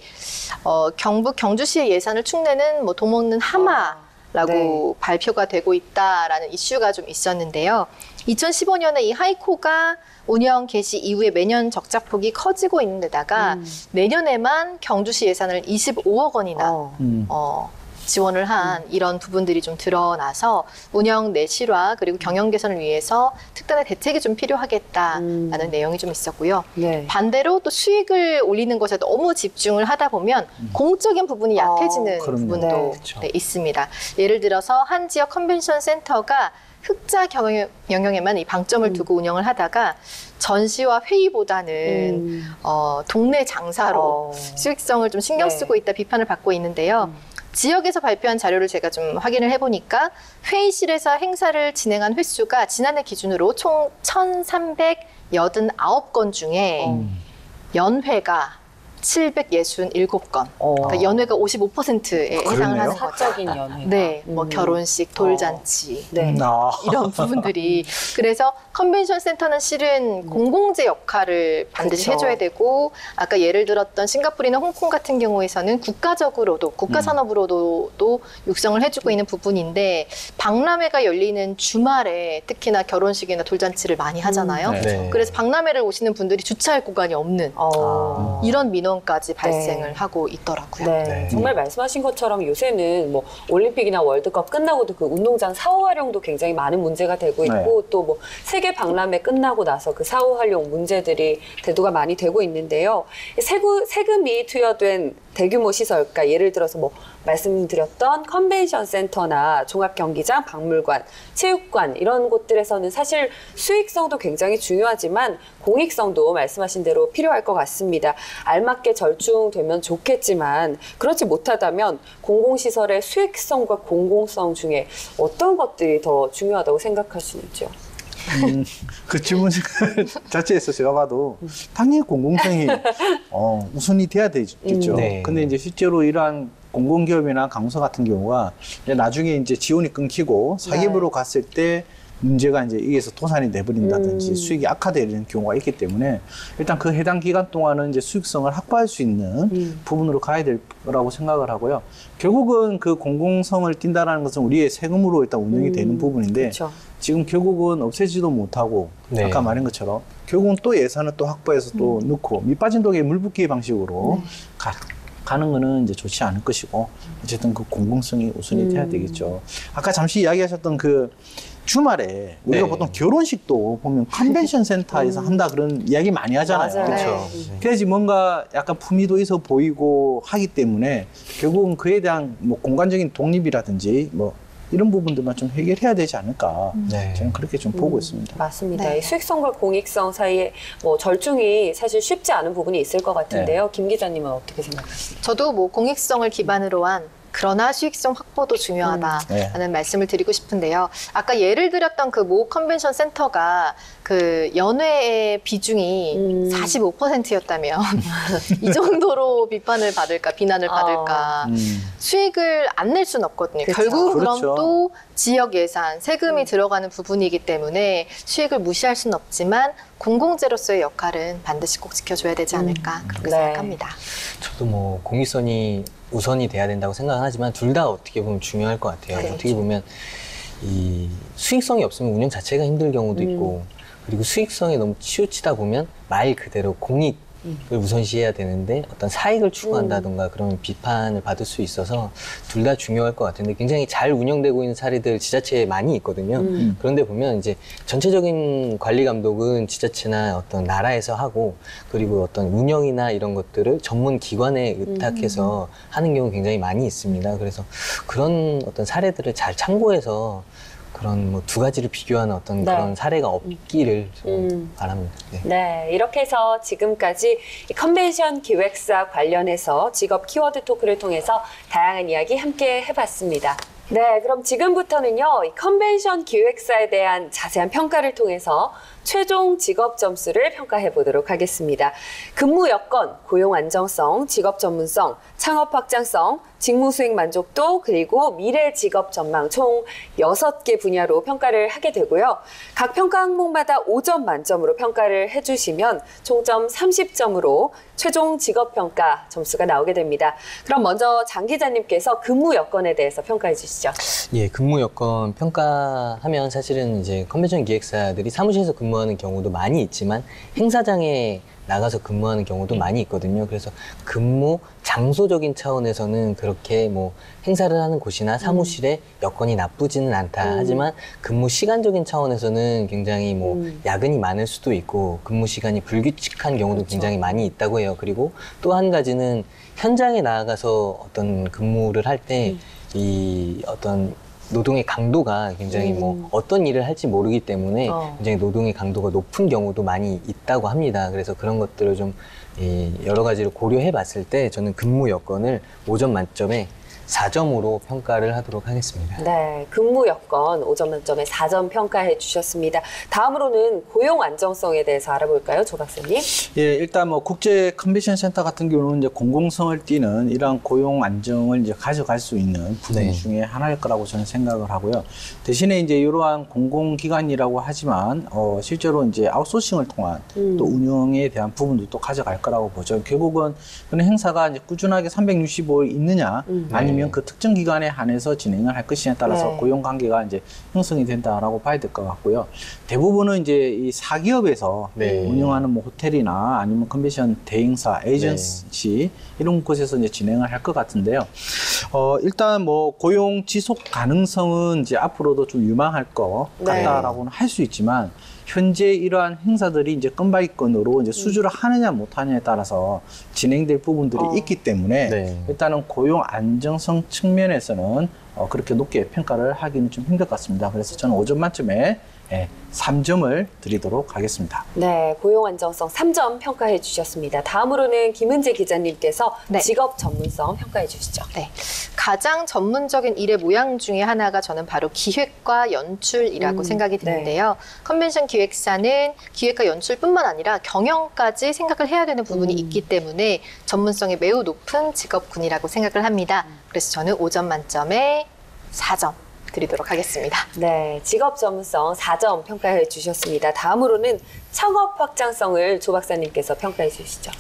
경북 경주시의 예산을 축내는 뭐 도먹는 하마라고 발표가 되고 있다라는 이슈가 좀 있었는데요. 2015년에 이 하이코가 운영 개시 이후에 매년 적자폭이 커지고 있는 데다가 내년에만 경주시 예산을 25억 원이나 지원을 한 이런 부분들이 좀 드러나서 운영 내실화 그리고 경영 개선을 위해서 특단의 대책이 좀 필요하겠다라는 내용이 좀 있었고요. 반대로 또 수익을 올리는 것에 너무 집중을 하다 보면 공적인 부분이 약해지는 부분도 있습니다. 예를 들어서 한 지역 컨벤션 센터가 흑자 경영 영역에만 이 방점을 두고 운영을 하다가 전시와 회의보다는 동네 장사로 수익성을 좀 신경 쓰고 있다 비판을 받고 있는데요. 지역에서 발표한 자료를 제가 좀 확인을 해보니까 회의실에서 행사를 진행한 횟수가 지난해 기준으로 총 1,389건 중에 연회가 767건. 그러니까 연회가 55%에 해당을 하는 거죠. 사적인 연회. 네, 뭐 결혼식, 돌잔치 네. 이런 부분들이. 그래서 컨벤션 센터는 실은 공공재 역할을 반드시 그쵸. 해줘야 되고 아까 예를 들었던 싱가포르나 홍콩 같은 경우에서는 국가적으로도 국가산업으로도 또 육성을 해주고 있는 부분인데 박람회가 열리는 주말에 특히나 결혼식이나 돌잔치를 많이 하잖아요. 네. 그래서 박람회를 오시는 분들이 주차할 공간이 없는 이런 민원까지 발생을 하고 있더라고요. 네. 정말 말씀하신 것처럼 요새는 뭐 올림픽이나 월드컵 끝나고도 그 운동장 사후 활용도 굉장히 많은 문제가 되고 있고 또 뭐 세계 박람회 끝나고 나서 그 사후 활용 문제들이 대두가 많이 되고 있는데요. 세금이 투여된 대규모 시설, 그러니까 예를 들어서 뭐 말씀드렸던 컨벤션 센터나 종합경기장, 박물관, 체육관 이런 곳들에서는 사실 수익성도 굉장히 중요하지만 공익성도 말씀하신 대로 필요할 것 같습니다. 알맞게 절충되면 좋겠지만 그렇지 못하다면 공공시설의 수익성과 공공성 중에 어떤 것들이 더 중요하다고 생각하시는지요? 그 질문 자체에서 제가 봐도 당연히 공공성이 우선이 돼야 되겠죠. 근데 이제 실제로 이러한 공공기업이나 강서 같은 경우가 이제 나중에 이제 지원이 끊기고 사기업으로 갔을 때 문제가 이제 이게서 도산이 내버린다든지 수익이 악화되는 경우가 있기 때문에 일단 그 해당 기간 동안은 이제 수익성을 확보할 수 있는 부분으로 가야 될 거라고 생각을 하고요. 결국은 그 공공성을 띈다는 것은 우리의 세금으로 일단 운영이 되는 부분인데 그렇죠. 지금 결국은 없애지도 못하고 아까 말한 것처럼 결국은 또 예산을 또 확보해서 또 넣고 밑 빠진 독에 물 붓기 방식으로 가는 거는 이제 좋지 않을 것이고 어쨌든 그 공공성이 우선이 돼야 되겠죠. 아까 잠시 이야기하셨던 그 주말에 우리가 보통 결혼식도 보면 컨벤션 센터에서 한다 그런 이야기 많이 하잖아요. 맞아요. 그렇죠. 그래야지 뭔가 약간 품위도 있어 보이고 하기 때문에 결국은 그에 대한 뭐 공간적인 독립이라든지 뭐 이런 부분들만 좀 해결해야 되지 않을까. 저는 그렇게 좀 보고 있습니다. 맞습니다. 이 수익성과 공익성 사이에 뭐 절충이 사실 쉽지 않은 부분이 있을 것 같은데요. 김 기자님은 어떻게 생각하십니까? 저도 뭐 공익성을 기반으로 한 그러나 수익성 확보도 중요하다라는 말씀을 드리고 싶은데요. 아까 예를 들었던 그 모 컨벤션 센터가 그 연회의 비중이 45%였다면 이 정도로 비난을 받을까 수익을 안 낼 수는 없거든요. 그쵸. 결국 그렇죠. 그럼 또 지역 예산, 세금이 들어가는 부분이기 때문에 수익을 무시할 수는 없지만 공공재로서의 역할은 반드시 꼭 지켜줘야 되지 않을까 그렇게 생각합니다. 저도 뭐 공익성이 우선이 돼야 된다고 생각은 하지만 둘 다 어떻게 보면 중요할 것 같아요. 그렇죠. 어떻게 보면 이 수익성이 없으면 운영 자체가 힘들 경우도 있고 그리고 수익성에 너무 치우치다 보면 말 그대로 공익 우선시해야 되는데 어떤 사익을 추구한다던가 그런 비판을 받을 수 있어서 둘 다 중요할 것 같은데 굉장히 잘 운영되고 있는 사례들 지자체에 많이 있거든요. 그런데 보면 이제 전체적인 관리 감독은 지자체나 어떤 나라에서 하고 그리고 어떤 운영이나 이런 것들을 전문 기관에 의탁해서 하는 경우 굉장히 많이 있습니다. 그래서 그런 어떤 사례들을 잘 참고해서 그런 뭐 두 가지를 비교하는 어떤 네. 그런 사례가 없기를 좀 바랍니다. 네. 네, 이렇게 해서 지금까지 이 컨벤션 기획사 관련해서 직업 키워드 토크를 통해서 다양한 이야기 함께 해봤습니다. 네, 그럼 지금부터는요, 이 컨벤션 기획사에 대한 자세한 평가를 통해서 최종 직업 점수를 평가해 보도록 하겠습니다. 근무 여건, 고용 안정성, 직업 전문성, 창업 확장성, 직무 수행 만족도, 그리고 미래 직업 전망 총 6개 분야로 평가를 하게 되고요. 각 평가 항목마다 5점 만점으로 평가를 해주시면 총점 30점으로 최종 직업 평가 점수가 나오게 됩니다. 그럼 먼저 장 기자님께서 근무 여건에 대해서 평가해 주시죠. 예, 근무 여건 평가하면 사실은 이제 컨벤션 기획사들이 사무실에서 근무하는 경우도 많이 있지만 행사장에 나가서 근무하는 경우도 많이 있거든요. 그래서 근무 장소적인 차원에서는 그렇게 뭐 행사를 하는 곳이나 사무실에 여건이 나쁘지는 않다. 하지만 근무 시간적인 차원에서는 굉장히 뭐 야근이 많을 수도 있고 근무 시간이 불규칙한 경우도 그렇죠. 굉장히 많이 있다고 해요. 그리고 또 한 가지는 현장에 나가서 어떤 근무를 할 때 이 어떤 노동의 강도가 굉장히 뭐 어떤 일을 할지 모르기 때문에 굉장히 노동의 강도가 높은 경우도 많이 있다고 합니다. 그래서 그런 것들을 좀 여러 가지를 고려해 봤을 때 저는 근무 여건을 5점 만점에 4점으로 평가를 하도록 하겠습니다. 네, 근무 여건 5점 만점에 4점 평가해 주셨습니다. 다음으로는 고용 안정성에 대해서 알아볼까요, 조 박사님? 예, 일단 뭐 국제 컨벤션 센터 같은 경우는 이제 공공성을 띠는 이러한 고용 안정을 이제 가져갈 수 있는 부분 네. 중에 하나일 거라고 저는 생각을 하고요. 대신에 이제 이러한 공공기관이라고 하지만 실제로 이제 아웃소싱을 통한 또 운영에 대한 부분도 또 가져갈 거라고 보죠. 결국은 그런 행사가 이제 꾸준하게 365일 있느냐 아니면 그 특정 기간에 한해서 진행을 할 것이냐에 따라서 네. 고용 관계가 이제 형성이 된다라고 봐야 될 것 같고요. 대부분은 이제 이 사기업에서 네. 운영하는 뭐 호텔이나 아니면 컨벤션 대행사, 에이전시 이런 곳에서 이제 진행을 할 것 같은데요. 일단 뭐 고용 지속 가능성은 이제 앞으로도 좀 유망할 것 네. 같다라고는 할 수 있지만 현재 이러한 행사들이 이제 건바이건으로 이제 수주를 하느냐 못하느냐에 따라서 진행될 부분들이 있기 때문에 네. 일단은 고용 안정성 측면에서는 그렇게 높게 평가를 하기는 좀 힘들 것 같습니다. 그래서 저는 5점 만점에 3점을 드리도록 하겠습니다. 네, 고용 안정성 3점 평가해 주셨습니다. 다음으로는 김은재 기자님께서 네. 직업 전문성 평가해 주시죠. 네. 가장 전문적인 일의 모양 중에 하나가 저는 바로 기획과 연출이라고 생각이 드는데요. 컨벤션 기획사는 기획과 연출뿐만 아니라 경영까지 생각을 해야 되는 부분이 있기 때문에 전문성이 매우 높은 직업군이라고 생각을 합니다. 그래서 저는 5점 만점에 4점 드리도록 하겠습니다. 네, 직업 전문성 4점 평가해 주셨습니다. 다음으로는 창업 확장성을 조 박사님께서 평가해 주시죠.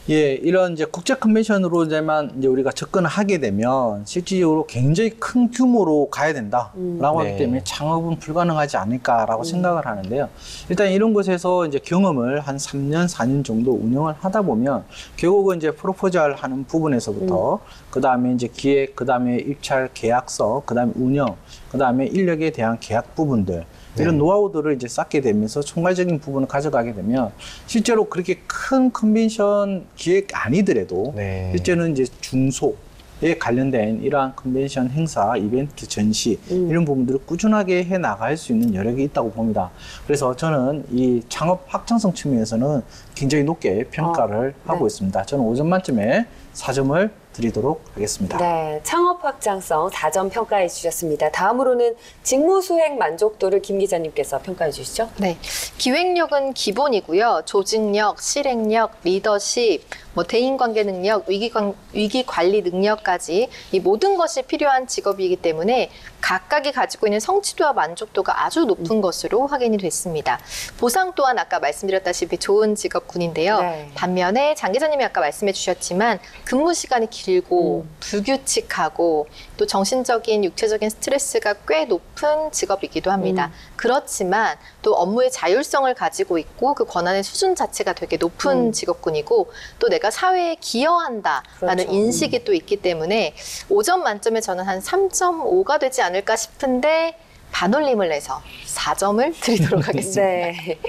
예, 이런 이제 국제 컨벤션으로 이제만 이제 우리가 접근을 하게 되면 실질적으로 굉장히 큰 규모로 가야 된다라고 하기 네. 때문에 창업은 불가능하지 않을까라고 생각을 하는데요. 일단 이런 곳에서 이제 경험을 한 3년, 4년 정도 운영을 하다 보면 결국은 이제 프로포절 하는 부분에서부터 그 다음에 이제 기획, 그 다음에 입찰 계약서, 그 다음에 운영, 그 다음에 인력에 대한 계약 부분들 이런 노하우들을 이제 쌓게 되면서 총괄적인 부분을 가져가게 되면 실제로 그렇게 큰 컨벤션 기획 아니더라도 네. 실제는 이제 중소에 관련된 이러한 컨벤션 행사, 이벤트, 전시 이런 부분들을 꾸준하게 해 나갈 수 있는 여력이 있다고 봅니다. 그래서 저는 이 창업 확장성 측면에서는 굉장히 높게 평가를 하고 있습니다. 저는 5점 만점에 4점을 드리도록 하겠습니다. 네, 창업 확장성 4점 평가해 주셨습니다. 다음으로는 직무 수행 만족도를 김 기자님께서 평가해 주시죠. 네, 기획력은 기본이고요. 조직력, 실행력, 리더십, 뭐 대인관계 능력, 위기 관리 능력까지 이 모든 것이 필요한 직업이기 때문에 각각이 가지고 있는 성취도와 만족도가 아주 높은 것으로 확인이 됐습니다. 보상 또한 아까 말씀드렸다시피 좋은 직업군인데요. 네. 반면에 장 기자님이 아까 말씀해 주셨지만 근무 시간이 길고 불규칙하고 또 정신적인 육체적인 스트레스가 꽤 높은 직업이기도 합니다. 그렇지만 또 업무의 자율성을 가지고 있고 그 권한의 수준 자체가 되게 높은 직업군이고 또 내가 사회에 기여한다라는 그렇죠. 인식이 또 있기 때문에 5점 만점에 저는 한 3.5가 되지 않을까 싶은데 반올림을 내서 4점을 드리도록 하겠습니다. 네.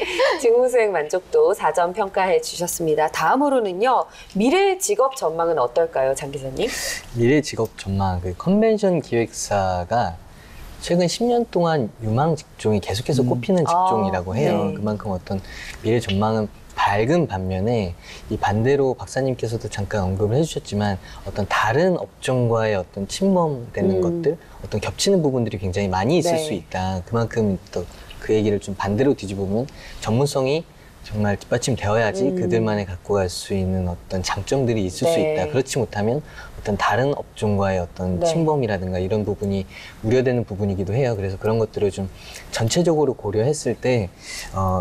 직무 수행 만족도 4점 평가해 주셨습니다. 다음으로는요. 미래 직업 전망은 어떨까요, 장 기자님? 미래 직업 전망, 그 컨벤션 기획사가 최근 10년 동안 유망 직종이 계속해서 꼽히는 직종이라고 해요. 네. 그만큼 어떤 미래 전망은 밝은 반면에 이 반대로 박사님께서도 잠깐 언급을 해주셨지만 어떤 다른 업종과의 어떤 침범되는 것들, 어떤 겹치는 부분들이 굉장히 많이 있을 네. 수 있다. 그만큼 또 그 얘기를 좀 반대로 뒤집으면 전문성이 정말 뒷받침되어야지 그들만이 갖고 갈 수 있는 어떤 장점들이 있을 수 네. 있다. 그렇지 못하면 어떤 다른 업종과의 어떤 네. 침범이라든가 이런 부분이 우려되는 부분이기도 해요. 그래서 그런 것들을 좀 전체적으로 고려했을 때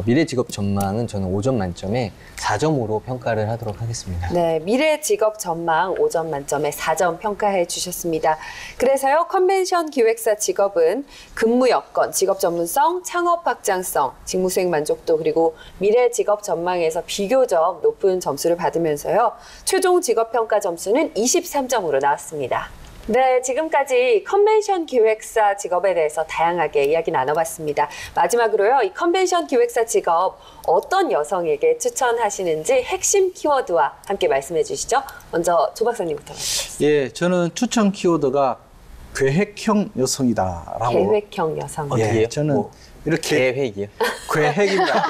미래 직업 전망은 저는 5점 만점에 4점으로 평가를 하도록 하겠습니다. 네, 미래 직업 전망 5점 만점에 4점 평가해 주셨습니다. 그래서요, 컨벤션 기획사 직업은 근무 여건, 직업 전문성, 창업 확장성, 직무 수행 만족도 그리고 미래 직업 전망에서 비교적 높은 점수를 받으면서요, 최종 직업 평가 점수는 23점으로 나왔습니다. 네, 지금까지 컨벤션 기획사 직업에 대해서 다양하게 이야기 나눠봤습니다. 마지막으로요, 이 컨벤션 기획사 직업 어떤 여성에게 추천하시는지 핵심 키워드와 함께 말씀해 주시죠. 먼저 조 박사님부터 말씀해 예, 저는 추천 키워드가 계획형 여성이다라고. 계획형 여성. 어떻게 해요? 예, 저는 뭐, 이렇게 계획이요? 계획입니다.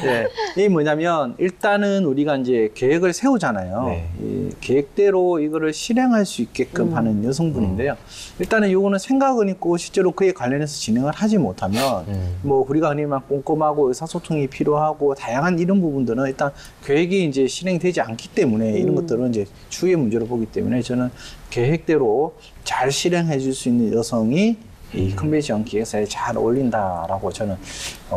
계획. 예, 이게 뭐냐면 일단은 우리가 이제 계획을 세우잖아요. 네. 이 계획대로 이거를 실행할 수 있게끔 하는 여성분인데요. 일단은 요거는 생각은 있고 실제로 그에 관련해서 진행을 하지 못하면 뭐 우리가 흔히 막 꼼꼼하고 의사소통이 필요하고 다양한 이런 부분들은 일단 계획이 이제 실행되지 않기 때문에 이런 것들은 이제 추후의 문제로 보기 때문에 저는 계획대로 잘 실행해 줄 수 있는 여성이 이 컨벤션 기획사에 잘 어울린다라고 저는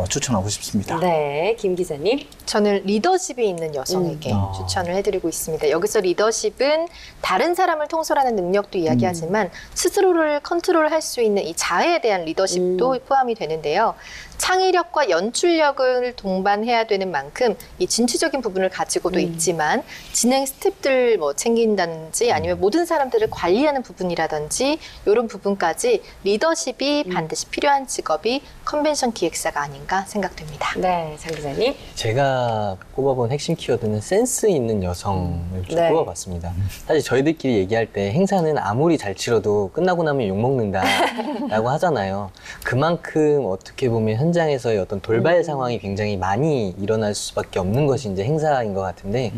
추천하고 싶습니다. 네, 김 기자님. 저는 리더십이 있는 여성에게 추천을 해드리고 있습니다. 여기서 리더십은 다른 사람을 통솔하는 능력도 이야기하지만 스스로를 컨트롤할 수 있는 이 자해에 대한 리더십도 포함이 되는데요. 창의력과 연출력을 동반해야 되는 만큼 이 진취적인 부분을 가지고도 있지만 진행 스텝들 뭐 챙긴다든지 아니면 모든 사람들을 관리하는 부분이라든지 이런 부분까지 리더십이 반드시 필요한 직업이 컨벤션 기획사가 아닌가 생각됩니다. 네, 장 기자님. 제가 꼽아본 핵심 키워드는 센스 있는 여성을 좀 네. 꼽아봤습니다. 사실 저희들끼리 얘기할 때 행사는 아무리 잘 치러도 끝나고 나면 욕먹는다라고 하잖아요. 그만큼 어떻게 보면 현장에서의 어떤 돌발 상황이 굉장히 많이 일어날 수밖에 없는 것이 이제 행사인 것 같은데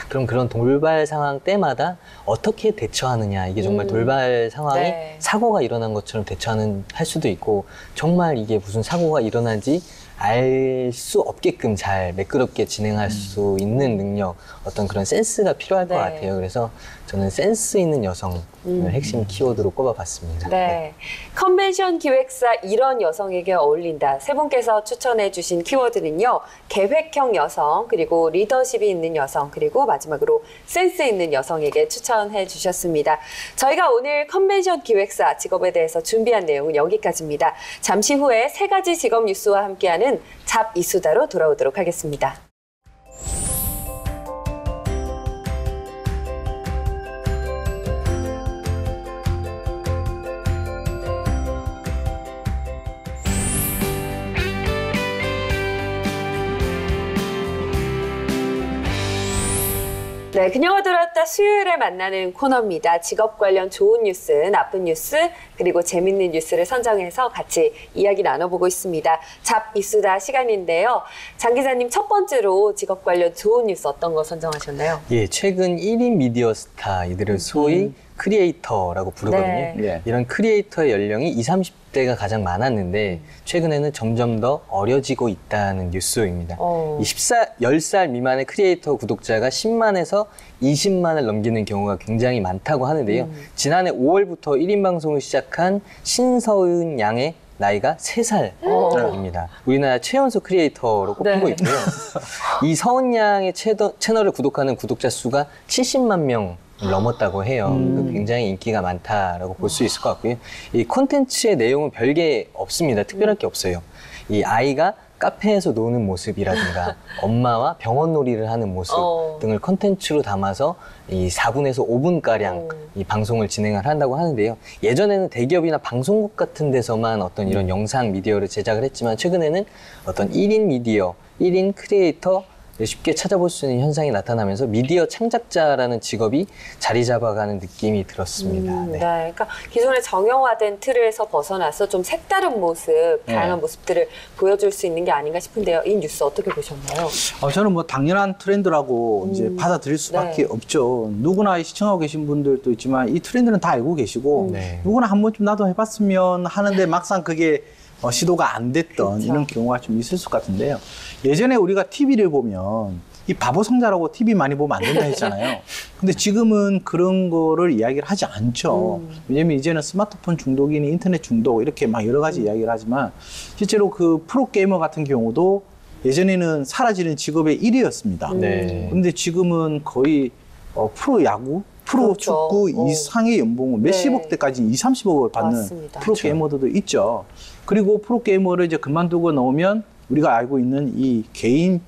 그럼 그런 돌발 상황 때마다 어떻게 대처하느냐 이게 정말 돌발 상황이 네. 사고가 일어난 것처럼 할 수도 있고 정말 이게 무슨 사고가 일어난지 알 수 없게끔 잘 매끄럽게 진행할 수 있는 능력, 어떤 그런 센스가 필요할 것 네. 같아요. 그래서 저는 센스 있는 여성을 핵심 키워드로 꼽아봤습니다. 네. 컨벤션 기획사 이런 여성에게 어울린다. 세 분께서 추천해 주신 키워드는요. 계획형 여성, 그리고 리더십이 있는 여성, 그리고 마지막으로 센스 있는 여성에게 추천해 주셨습니다. 저희가 오늘 컨벤션 기획사 직업에 대해서 준비한 내용은 여기까지입니다. 잠시 후에 세 가지 직업 뉴스와 함께하는 잡 이수다로 돌아오도록 하겠습니다. 네, 그녀가 돌아왔다 수요일에 만나는 코너입니다. 직업 관련 좋은 뉴스, 나쁜 뉴스, 그리고 재밌는 뉴스를 선정해서 같이 이야기 나눠보고 있습니다. 잡 이수다 시간인데요. 장 기자님 첫 번째로 직업 관련 좋은 뉴스 어떤 거 선정하셨나요? 예, 최근 1인 미디어 스타, 이들을 소위 크리에이터라고 부르거든요. 네. 예. 이런 크리에이터의 연령이 20, 30대가 가장 많았는데 최근에는 점점 더 어려지고 있다는 뉴스입니다. 이 10살 미만의 크리에이터 구독자가 10만에서 20만을 넘기는 경우가 굉장히 많다고 하는데요. 지난해 5월부터 1인 방송을 시작한 신서은 양의 나이가 3살입니다. 우리나라 최연소 크리에이터로 꼽히고 네. 있고요. 이 서은 양의 채널을 구독하는 구독자 수가 70만 명 넘었다고 해요. 굉장히 인기가 많다라고 볼 수 있을 것 같고요. 이 콘텐츠의 내용은 별게 없습니다. 특별할 게 없어요. 이 아이가 카페에서 노는 모습이라든가 엄마와 병원 놀이를 하는 모습 등을 콘텐츠로 담아서 이 4분에서 5분가량 이 방송을 진행을 한다고 하는데요. 예전에는 대기업이나 방송국 같은 데서만 어떤 이런 영상 미디어를 제작을 했지만 최근에는 어떤 1인 미디어, 1인 크리에이터 쉽게 찾아볼 수 있는 현상이 나타나면서 미디어 창작자라는 직업이 자리 잡아가는 느낌이 들었습니다. 네. 그러니까 기존의 정형화된 틀에서 벗어나서 좀 색다른 모습, 다양한 모습들을 보여줄 수 있는 게 아닌가 싶은데요. 이 뉴스 어떻게 보셨나요? 저는 뭐 당연한 트렌드라고 이제 받아들일 수밖에 없죠. 누구나 시청하고 계신 분들도 있지만 이 트렌드는 다 알고 계시고 누구나 한 번쯤 나도 해봤으면 하는데 막상 그게 시도가 안 됐던 이런 경우가 좀 있을 것 같은데요. 예전에 우리가 TV를 보면 이 바보 성자라고 TV 많이 보면 안 된다 했잖아요. 근데 지금은 그런 거를 이야기를 하지 않죠. 왜냐면 이제는 스마트폰 중독이니 인터넷 중독 이렇게 막 여러 가지 이야기를 하지만 실제로 그 프로게이머 같은 경우도 예전에는 사라지는 직업의 1위였습니다. 근데 지금은 거의 프로야구, 프로축구 이상의 연봉을 몇십억 대까지 20, 30억을 받는 맞습니다. 프로게이머들도 있죠. 그리고 프로게이머를 이제 그만두고 나오면 우리가 알고 있는 이 개인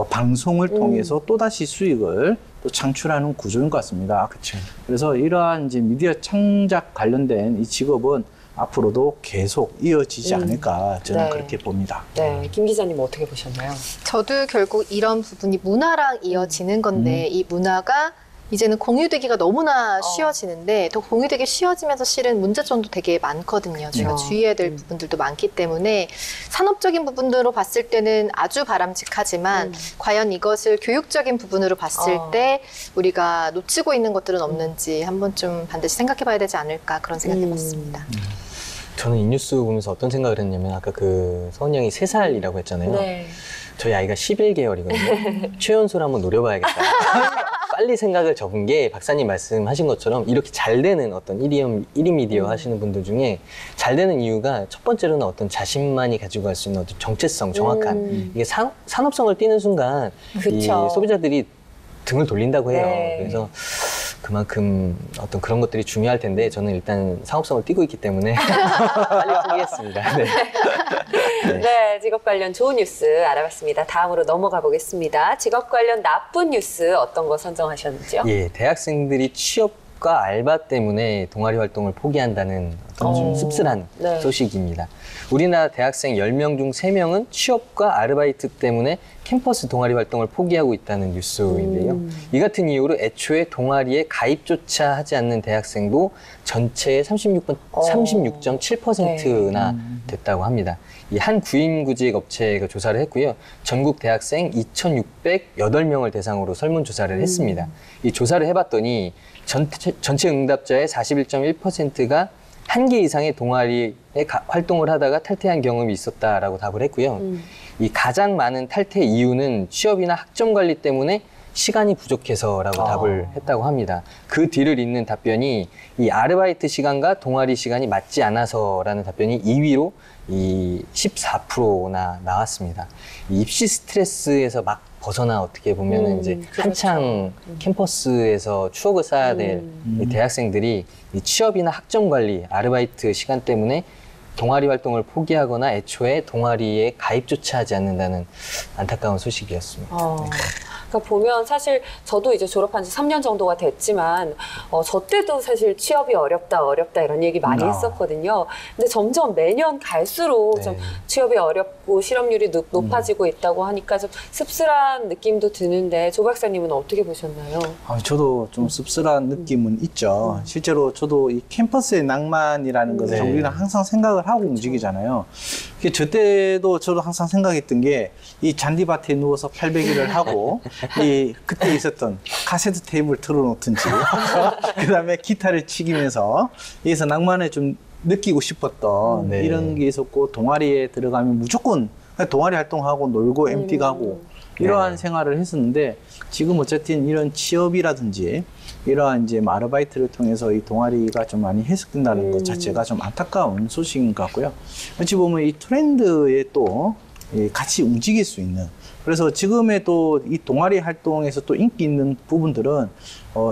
방송을 통해서 또다시 수익을 또 창출하는 구조인 것 같습니다. 그렇죠. 그래서 이러한 이제 미디어 창작 관련된 이 직업은 앞으로도 계속 이어지지 않을까 저는 그렇게 봅니다. 네, 김 기자님 어떻게 보셨나요? 저도 결국 이런 부분이 문화랑 이어지는 건데 이 문화가 이제는 공유되기가 너무나 쉬워지는데 또 공유되기 쉬워지면서 실은 문제점도 되게 많거든요. 저희가 주의해야 될 부분들도 많기 때문에 산업적인 부분으로 봤을 때는 아주 바람직하지만 과연 이것을 교육적인 부분으로 봤을 때 우리가 놓치고 있는 것들은 없는지 한번 좀 반드시 생각해 봐야 되지 않을까 그런 생각이 해봤습니다. 저는 이 뉴스 보면서 어떤 생각을 했냐면 아까 그 서은 양이 3살이라고 했잖아요. 저희 아이가 11개월이거든요. 최연소를 한번 노려봐야겠다. 빨리 생각을 접은 게 박사님 말씀하신 것처럼 이렇게 잘 되는 어떤 1인 미디어 하시는 분들 중에 잘 되는 이유가 첫 번째로는 어떤 자신만이 가지고 갈 수 있는 어떤 정체성, 정확한 이게 산업성을 띠는 순간 이 소비자들이 등을 돌린다고 해요. 그래서 그만큼 어떤 그런 것들이 중요할 텐데 저는 일단 사업성을 띠고 있기 때문에 빨리 포기했습니다. 네, 직업 관련 좋은 뉴스 알아봤습니다. 다음으로 넘어가 보겠습니다. 직업 관련 나쁜 뉴스 어떤 거 선정하셨는지요? 예, 대학생들이 취업과 알바 때문에 동아리 활동을 포기한다는 어떤 좀 씁쓸한 소식입니다. 우리나라 대학생 10명 중 3명은 취업과 아르바이트 때문에 캠퍼스 동아리 활동을 포기하고 있다는 뉴스인데요. 이 같은 이유로 애초에 동아리에 가입조차 하지 않는 대학생도 전체의 36.7%나 됐다고 합니다. 이 한 구인구직 업체가 조사를 했고요. 전국 대학생 2,608명을 대상으로 설문조사를 했습니다. 이 조사를 해봤더니 전체 응답자의 41.1%가 한 개 이상의 동아리에 활동을 하다가 탈퇴한 경험이 있었다라고 답을 했고요. 이 가장 많은 탈퇴 이유는 취업이나 학점 관리 때문에 시간이 부족해서라고 답을 했다고 합니다. 그 뒤를 잇는 답변이 이 아르바이트 시간과 동아리 시간이 맞지 않아서라는 답변이 2위로 이 14%나 나왔습니다. 이 입시 스트레스에서 막 벗어나 어떻게 보면은 이제 한창 캠퍼스에서 추억을 쌓아야 될 이 대학생들이 이 취업이나 학점 관리, 아르바이트 시간 때문에 동아리 활동을 포기하거나 애초에 동아리에 가입조차 하지 않는다는 안타까운 소식이었습니다. 그러니까 보면 사실 저도 이제 졸업한 지 3년 정도가 됐지만 저 때도 사실 취업이 어렵다 이런 얘기 많이 했었거든요. 근데 점점 매년 갈수록 좀 취업이 어렵고 실업률이 높아지고 있다고 하니까 좀 씁쓸한 느낌도 드는데 조 박사님은 어떻게 보셨나요? 저도 좀 씁쓸한 느낌은 있죠. 실제로 저도 이 캠퍼스의 낭만이라는 것을 우리는 항상 생각을 하고 움직이잖아요. 저 때도 저도 항상 생각했던 게 이 잔디밭에 누워서 800일을 하고 이 그때 있었던 카세트 테이프를 틀어놓든지 그다음에 기타를 치기면서 여기서 낭만을 좀 느끼고 싶었던 네. 이런 게 있었고 동아리에 들어가면 무조건 그냥 동아리 활동하고 놀고 MT 가고 이러한 네. 생활을 했었는데 지금 어쨌든 이런 취업이라든지 이러한 이제 아르바이트를 통해서 이 동아리가 좀 많이 해석된다는 것 자체가 좀 안타까운 소식인 것 같고요. 어찌 보면 이 트렌드에 또 같이 움직일 수 있는 그래서 지금의 또 이 동아리 활동에서 또 인기 있는 부분들은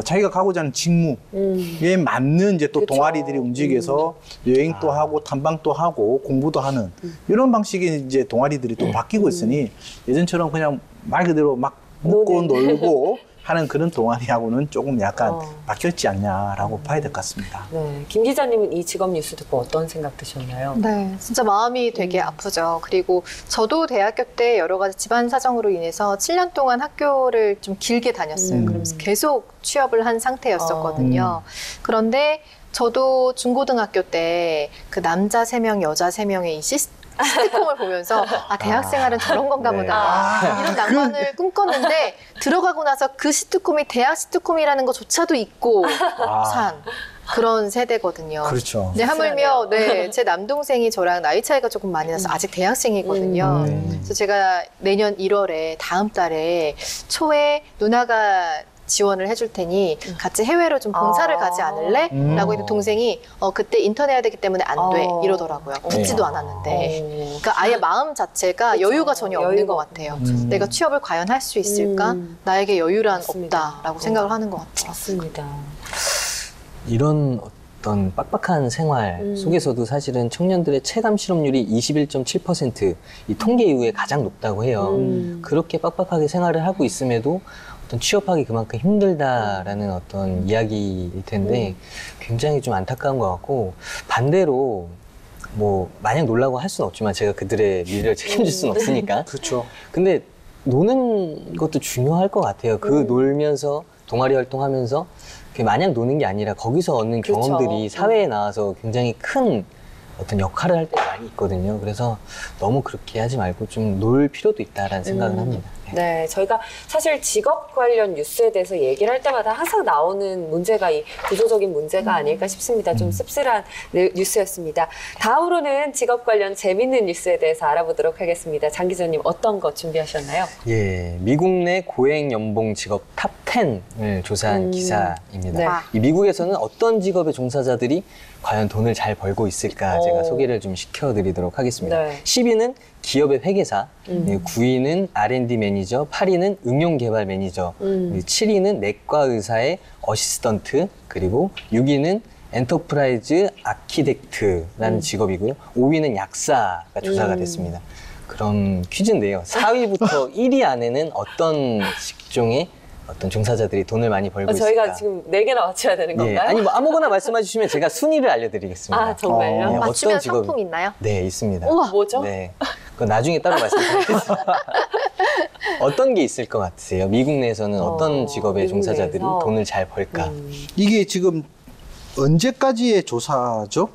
자기가 가고자 하는 직무에 맞는 이제 또 그쵸. 동아리들이 움직여서 여행도 하고 탐방도 하고 공부도 하는 이런 방식의 이제 동아리들이 또 바뀌고 있으니 예전처럼 그냥 말 그대로 막 먹고 놀고 하는 그런 동아리하고는 조금 약간 바뀌었지 않냐라고 봐야 될 것 같습니다. 네, 김 기자님은 이 직업 뉴스 듣고 어떤 생각 드셨나요? 네, 진짜 마음이 되게 아프죠. 그리고 저도 대학교 때 여러 가지 집안 사정으로 인해서 7년 동안 학교를 좀 길게 다녔어요. 그러면서 계속 취업을 한 상태였었거든요. 그런데 저도 중고등학교 때 그 남자 3명, 여자 3명의 이 시트콤을 보면서 대학 생활은 저런 건가 네. 보다. 이런 낭만을 꿈꿨는데 들어가고 나서 그 시트콤이 대학 시트콤이라는 것조차도 잊고 산 그런 세대거든요. 그렇죠. 네, 하물며 제 남동생이 저랑 나이 차이가 조금 많이 나서 아직 대학생이거든요. 그래서 제가 내년 1월에 다음 달에 초에 누나가 지원을 해줄 테니 같이 해외로 좀 봉사를 가지 않을래? 라고 했는데 동생이 그때 인턴 해야 되기 때문에 안 돼 이러더라고요. 듣지도 않았는데. 그러니까 아예 마음 자체가 여유가 전혀 없는 여유가 것 같아요. 내가 취업을 과연 할 수 있을까? 나에게 여유란 맞습니다. 없다라고 생각을 하는 것 같아요. 맞습니다. 이런 어떤 빡빡한 생활 속에서도 사실은 청년들의 체감 실업률이 21.7%, 이 통계 이후에 가장 높다고 해요. 그렇게 빡빡하게 생활을 하고 있음에도 어떤 취업하기 그만큼 힘들다라는 어떤 이야기일 텐데 굉장히 좀 안타까운 것 같고, 반대로 뭐 마냥 놀라고 할 수는 없지만 제가 그들의 미래를 책임질 수는 없으니까. 그렇죠. 근데 노는 것도 중요할 것 같아요. 그 놀면서 동아리 활동하면서 마냥 노는 게 아니라 거기서 얻는 그쵸. 경험들이 사회에 나와서 굉장히 큰 어떤 역할을 할 때가 많이 있거든요. 그래서 너무 그렇게 하지 말고 좀 놀 필요도 있다라는 생각을 합니다. 네, 저희가 사실 직업 관련 뉴스에 대해서 얘기를 할 때마다 항상 나오는 문제가 이 구조적인 문제가 아닐까 싶습니다. 좀 씁쓸한 뉴스였습니다. 다음으로는 직업 관련 재밌는 뉴스에 대해서 알아보도록 하겠습니다. 장 기자님 어떤 거 준비하셨나요? 예, 미국 내 고액 연봉 직업 탑 10을 조사한 기사입니다. 네. 이 미국에서는 어떤 직업의 종사자들이 과연 돈을 잘 벌고 있을까 제가 소개를 좀 시켜드리도록 하겠습니다. 네. 10위는 기업의 회계사, 9위는 R&D 매니저, 8위는 응용개발 매니저, 7위는 내과 의사의 어시스턴트, 그리고 6위는 엔터프라이즈 아키텍트라는 직업이고요. 5위는 약사가 조사가 됐습니다. 그럼 퀴즈인데요. 4위부터 1위 안에는 어떤 직종의 어떤 종사자들이 돈을 많이 벌고 있을까? 저희가 지금 4개나 맞춰야 되는 건가요? 예, 아니 뭐 아무거나 말씀해 주시면 제가 순위를 알려드리겠습니다. 아, 정말요? 네, 맞추면 어떤 직업이- 상품 있나요? 네, 있습니다. 우와. 뭐죠? 네, 그건 나중에 따로 말씀드리겠습니다. 어떤 게 있을 것 같으세요? 미국 내에서는 어떤 직업의 미국 종사자들이 내에서? 돈을 잘 벌까? 이게 지금 언제까지의 조사죠?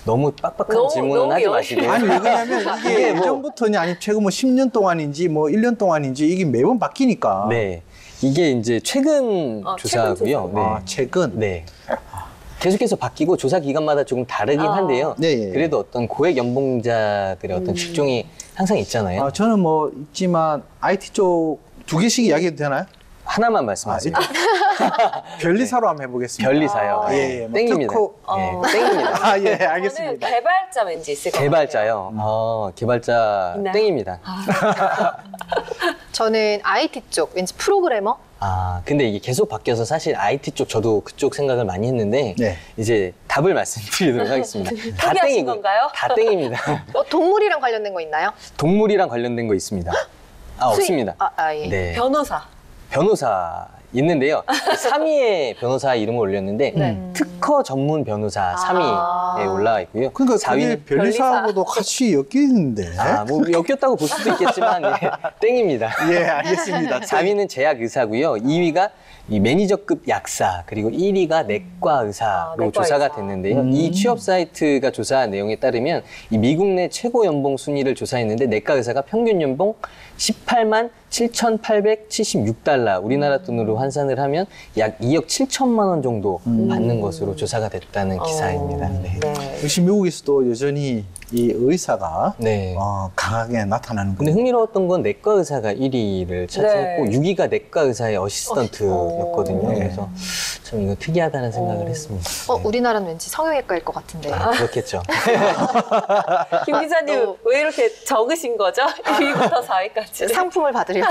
너무 빡빡한 너무- 질문은 너무 하지 영- 마시고요. 아니 왜 그러냐면 이게 뭐- 예전부터냐 아니면 최근 뭐 10년 동안인지 뭐 1년 동안인지 이게 매번 바뀌니까. 네, 이게 이제 최근 최근 조사고요. 조사. 아, 최근. 네. 계속해서 바뀌고 조사 기간마다 조금 다르긴 한데요. 네, 예. 그래도 어떤 고액 연봉자들의 어떤 직종이 항상 있잖아요. 저는 뭐 있지만 IT 쪽 2개씩 이야기해도 되나요? 하나만 말씀하세요. 변리사로 한번 해보겠습니다. 변리사요. 예, 뭐 땡입니다. 특허- 예, 땡입니다. 아, 예, 저는 알겠습니다. 개발자 왠지 있을 것 같아요. 개발자요. 개발자 있나요? 땡입니다. 저는 IT 쪽, 왠지 프로그래머? 근데 이게 계속 바뀌어서 사실 IT 쪽 저도 그쪽 생각을 많이 했는데 네. 이제 답을 말씀드리도록 하겠습니다. 다 포기하신 땡이고 건가요? 다 땡입니다. 동물이랑 관련된 거 있나요? 동물이랑 관련된 거 있습니다. 없습니다. 예. 네. 변호사. 변호사 있는데요. 3위에 변호사 이름을 올렸는데 네. 특허 전문 변호사 3위에 올라와 있고요. 그러니까 4위는 그게 변리사하고도 같이 엮이는데. 뭐 엮였다고 볼 수도 있겠지만 땡입니다. 예, 알겠습니다. 4위는 제약 의사고요. 2위가 이 매니저급 약사 그리고 1위가 내과 의사로 내과 조사가 의사. 됐는데요. 이 취업 사이트가 조사한 내용에 따르면 이 미국 내 최고 연봉 순위를 조사했는데 내과 의사가 평균 연봉 18만 7,876달러, 우리나라 돈으로 환산을 하면 약 2억 7천만 원 정도 받는 것으로 조사가 됐다는 기사입니다. 네. 역시 미국에서도 여전히 이 의사가 네. 강하게 나타나는 근데 거예요. 흥미로웠던 건 내과 의사가 1위를 차지했고 네. 6위가 내과 의사의 어시스턴트였거든요. 네. 그래서 참 이거 특이하다는 생각을 했습니다. 네. 우리나라는 왠지 성형외과일 것 같은데. 그렇겠죠. 김 기자님 왜 이렇게 적으신 거죠? 1위부터 4위까지. 상품을 받으려고요.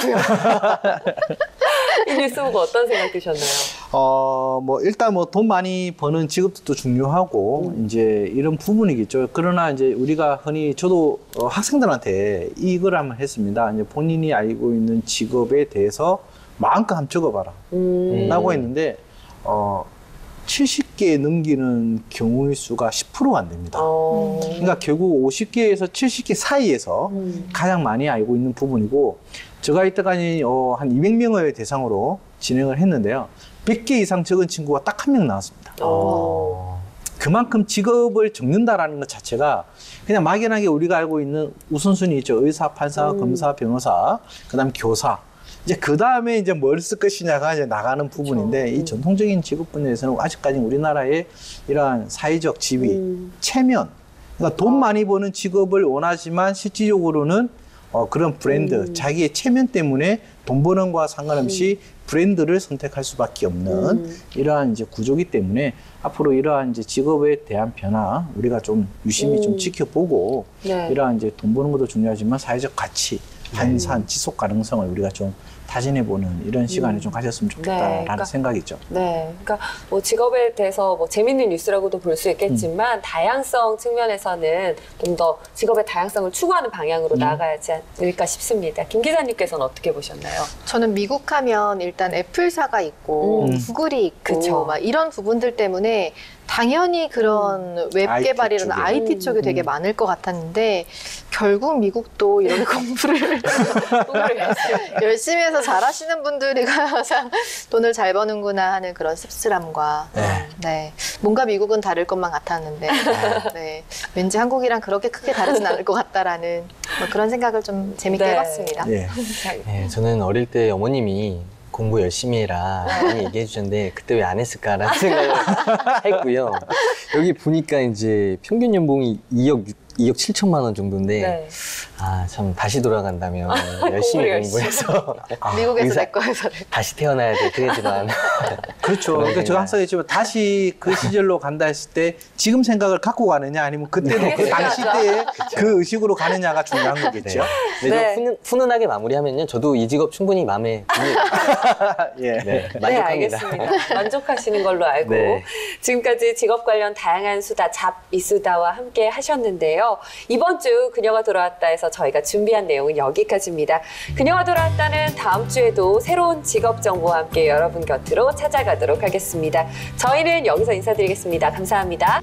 이 뉴스 보고 어떤 생각 드셨나요? 뭐 일단 뭐 돈 많이 버는 직업도 중요하고 이제 이런 부분이겠죠. 그러나 이제 우리가 흔히 저도 학생들한테 이걸 한번 했습니다. 이제 본인이 알고 있는 직업에 대해서 마음껏 한번 적어봐라. 라고 했는데 70개 넘기는 경우의 수가 10%가 안 됩니다. 그러니까 결국 50개에서 70개 사이에서 가장 많이 알고 있는 부분이고, 제가 이때까지 한 200명을 대상으로 진행을 했는데요. 100개 이상 적은 친구가 딱 한 명 나왔습니다. 그만큼 직업을 적는다라는 것 자체가 그냥 막연하게 우리가 알고 있는 우선순위 있죠. 의사, 판사, 검사, 변호사, 그다음 교사. 이제 그 다음에 이제 뭘 쓸 것이냐가 이제 나가는 부분인데, 이 전통적인 직업 분야에서는 아직까지 우리나라의 이러한 사회적 지위, 체면, 그러니까 돈 많이 버는 직업을 원하지만 실질적으로는 그런 브랜드, 자기의 체면 때문에 돈 버는 거와 상관없이 브랜드를 선택할 수밖에 없는 이러한 이제 구조기 때문에 앞으로 이러한 이제 직업에 대한 변화 우리가 좀 유심히 좀 지켜보고, 네. 이러한 이제 돈 버는 것도 중요하지만 사회적 가치, 한산, 지속 가능성을 우리가 좀 타진해보는 이런 시간을 좀 가졌으면 좋겠다라는 그러니까, 생각이죠. 네, 그러니까 뭐 직업에 대해서 뭐 재밌는 뉴스라고도 볼 수 있겠지만 다양성 측면에서는 좀 더 직업의 다양성을 추구하는 방향으로 나아가지 않을까 싶습니다. 김 기자님께서는 어떻게 보셨나요? 저는 미국 하면 일단 애플사가 있고 구글이 있고 그쵸. 막 이런 부분들 때문에 당연히 그런 웹 IT 개발이나 쪽에. IT 쪽에 되게 많을 것 같았는데 결국 미국도 이렇게 공부를 열심히 해서 잘하시는 분들이 가장 돈을 잘 버는구나 하는 그런 씁쓸함과 네. 뭔가 미국은 다를 것만 같았는데 네. 왠지 한국이랑 그렇게 크게 다르진 않을 것 같다라는 뭐 그런 생각을 좀 재밌게 네. 해봤습니다. 예. 네, 저는 어릴 때 어머님이 공부 열심히 해라 많이 얘기해 주셨는데 그때 왜 안 했을까라는 생각을 했고요. 여기 보니까 이제 평균 연봉이 2억 7천만 원 정도인데 네. 참 다시 돌아간다면 열심히 공부해서 미국에서 의사- 내과에서를 다시 태어나야 될 테지만 그렇죠. 그러니까 제가 항상 했지만 다시 그 시절로 간다 했을 때 지금 생각을 갖고 가느냐 아니면 그때도 그 당시 때의 그 의식으로 가느냐가 중요한 거겠죠. 네. 좀 훈훈하게 마무리하면요. 저도 이 직업 충분히 마음에 듭니다. 예. 네, 네, 만족합니다. 알겠습니다. 만족하시는 걸로 알고 네. 지금까지 직업 관련 다양한 수다 잡이수다와 함께 하셨는데요. 이번 주 그녀가 돌아왔다에서 저희가 준비한 내용은 여기까지입니다. 그녀가 돌아왔다는 다음 주에도 새로운 직업 정보와 함께 여러분 곁으로 찾아가도록 하겠습니다. 저희는 여기서 인사드리겠습니다. 감사합니다.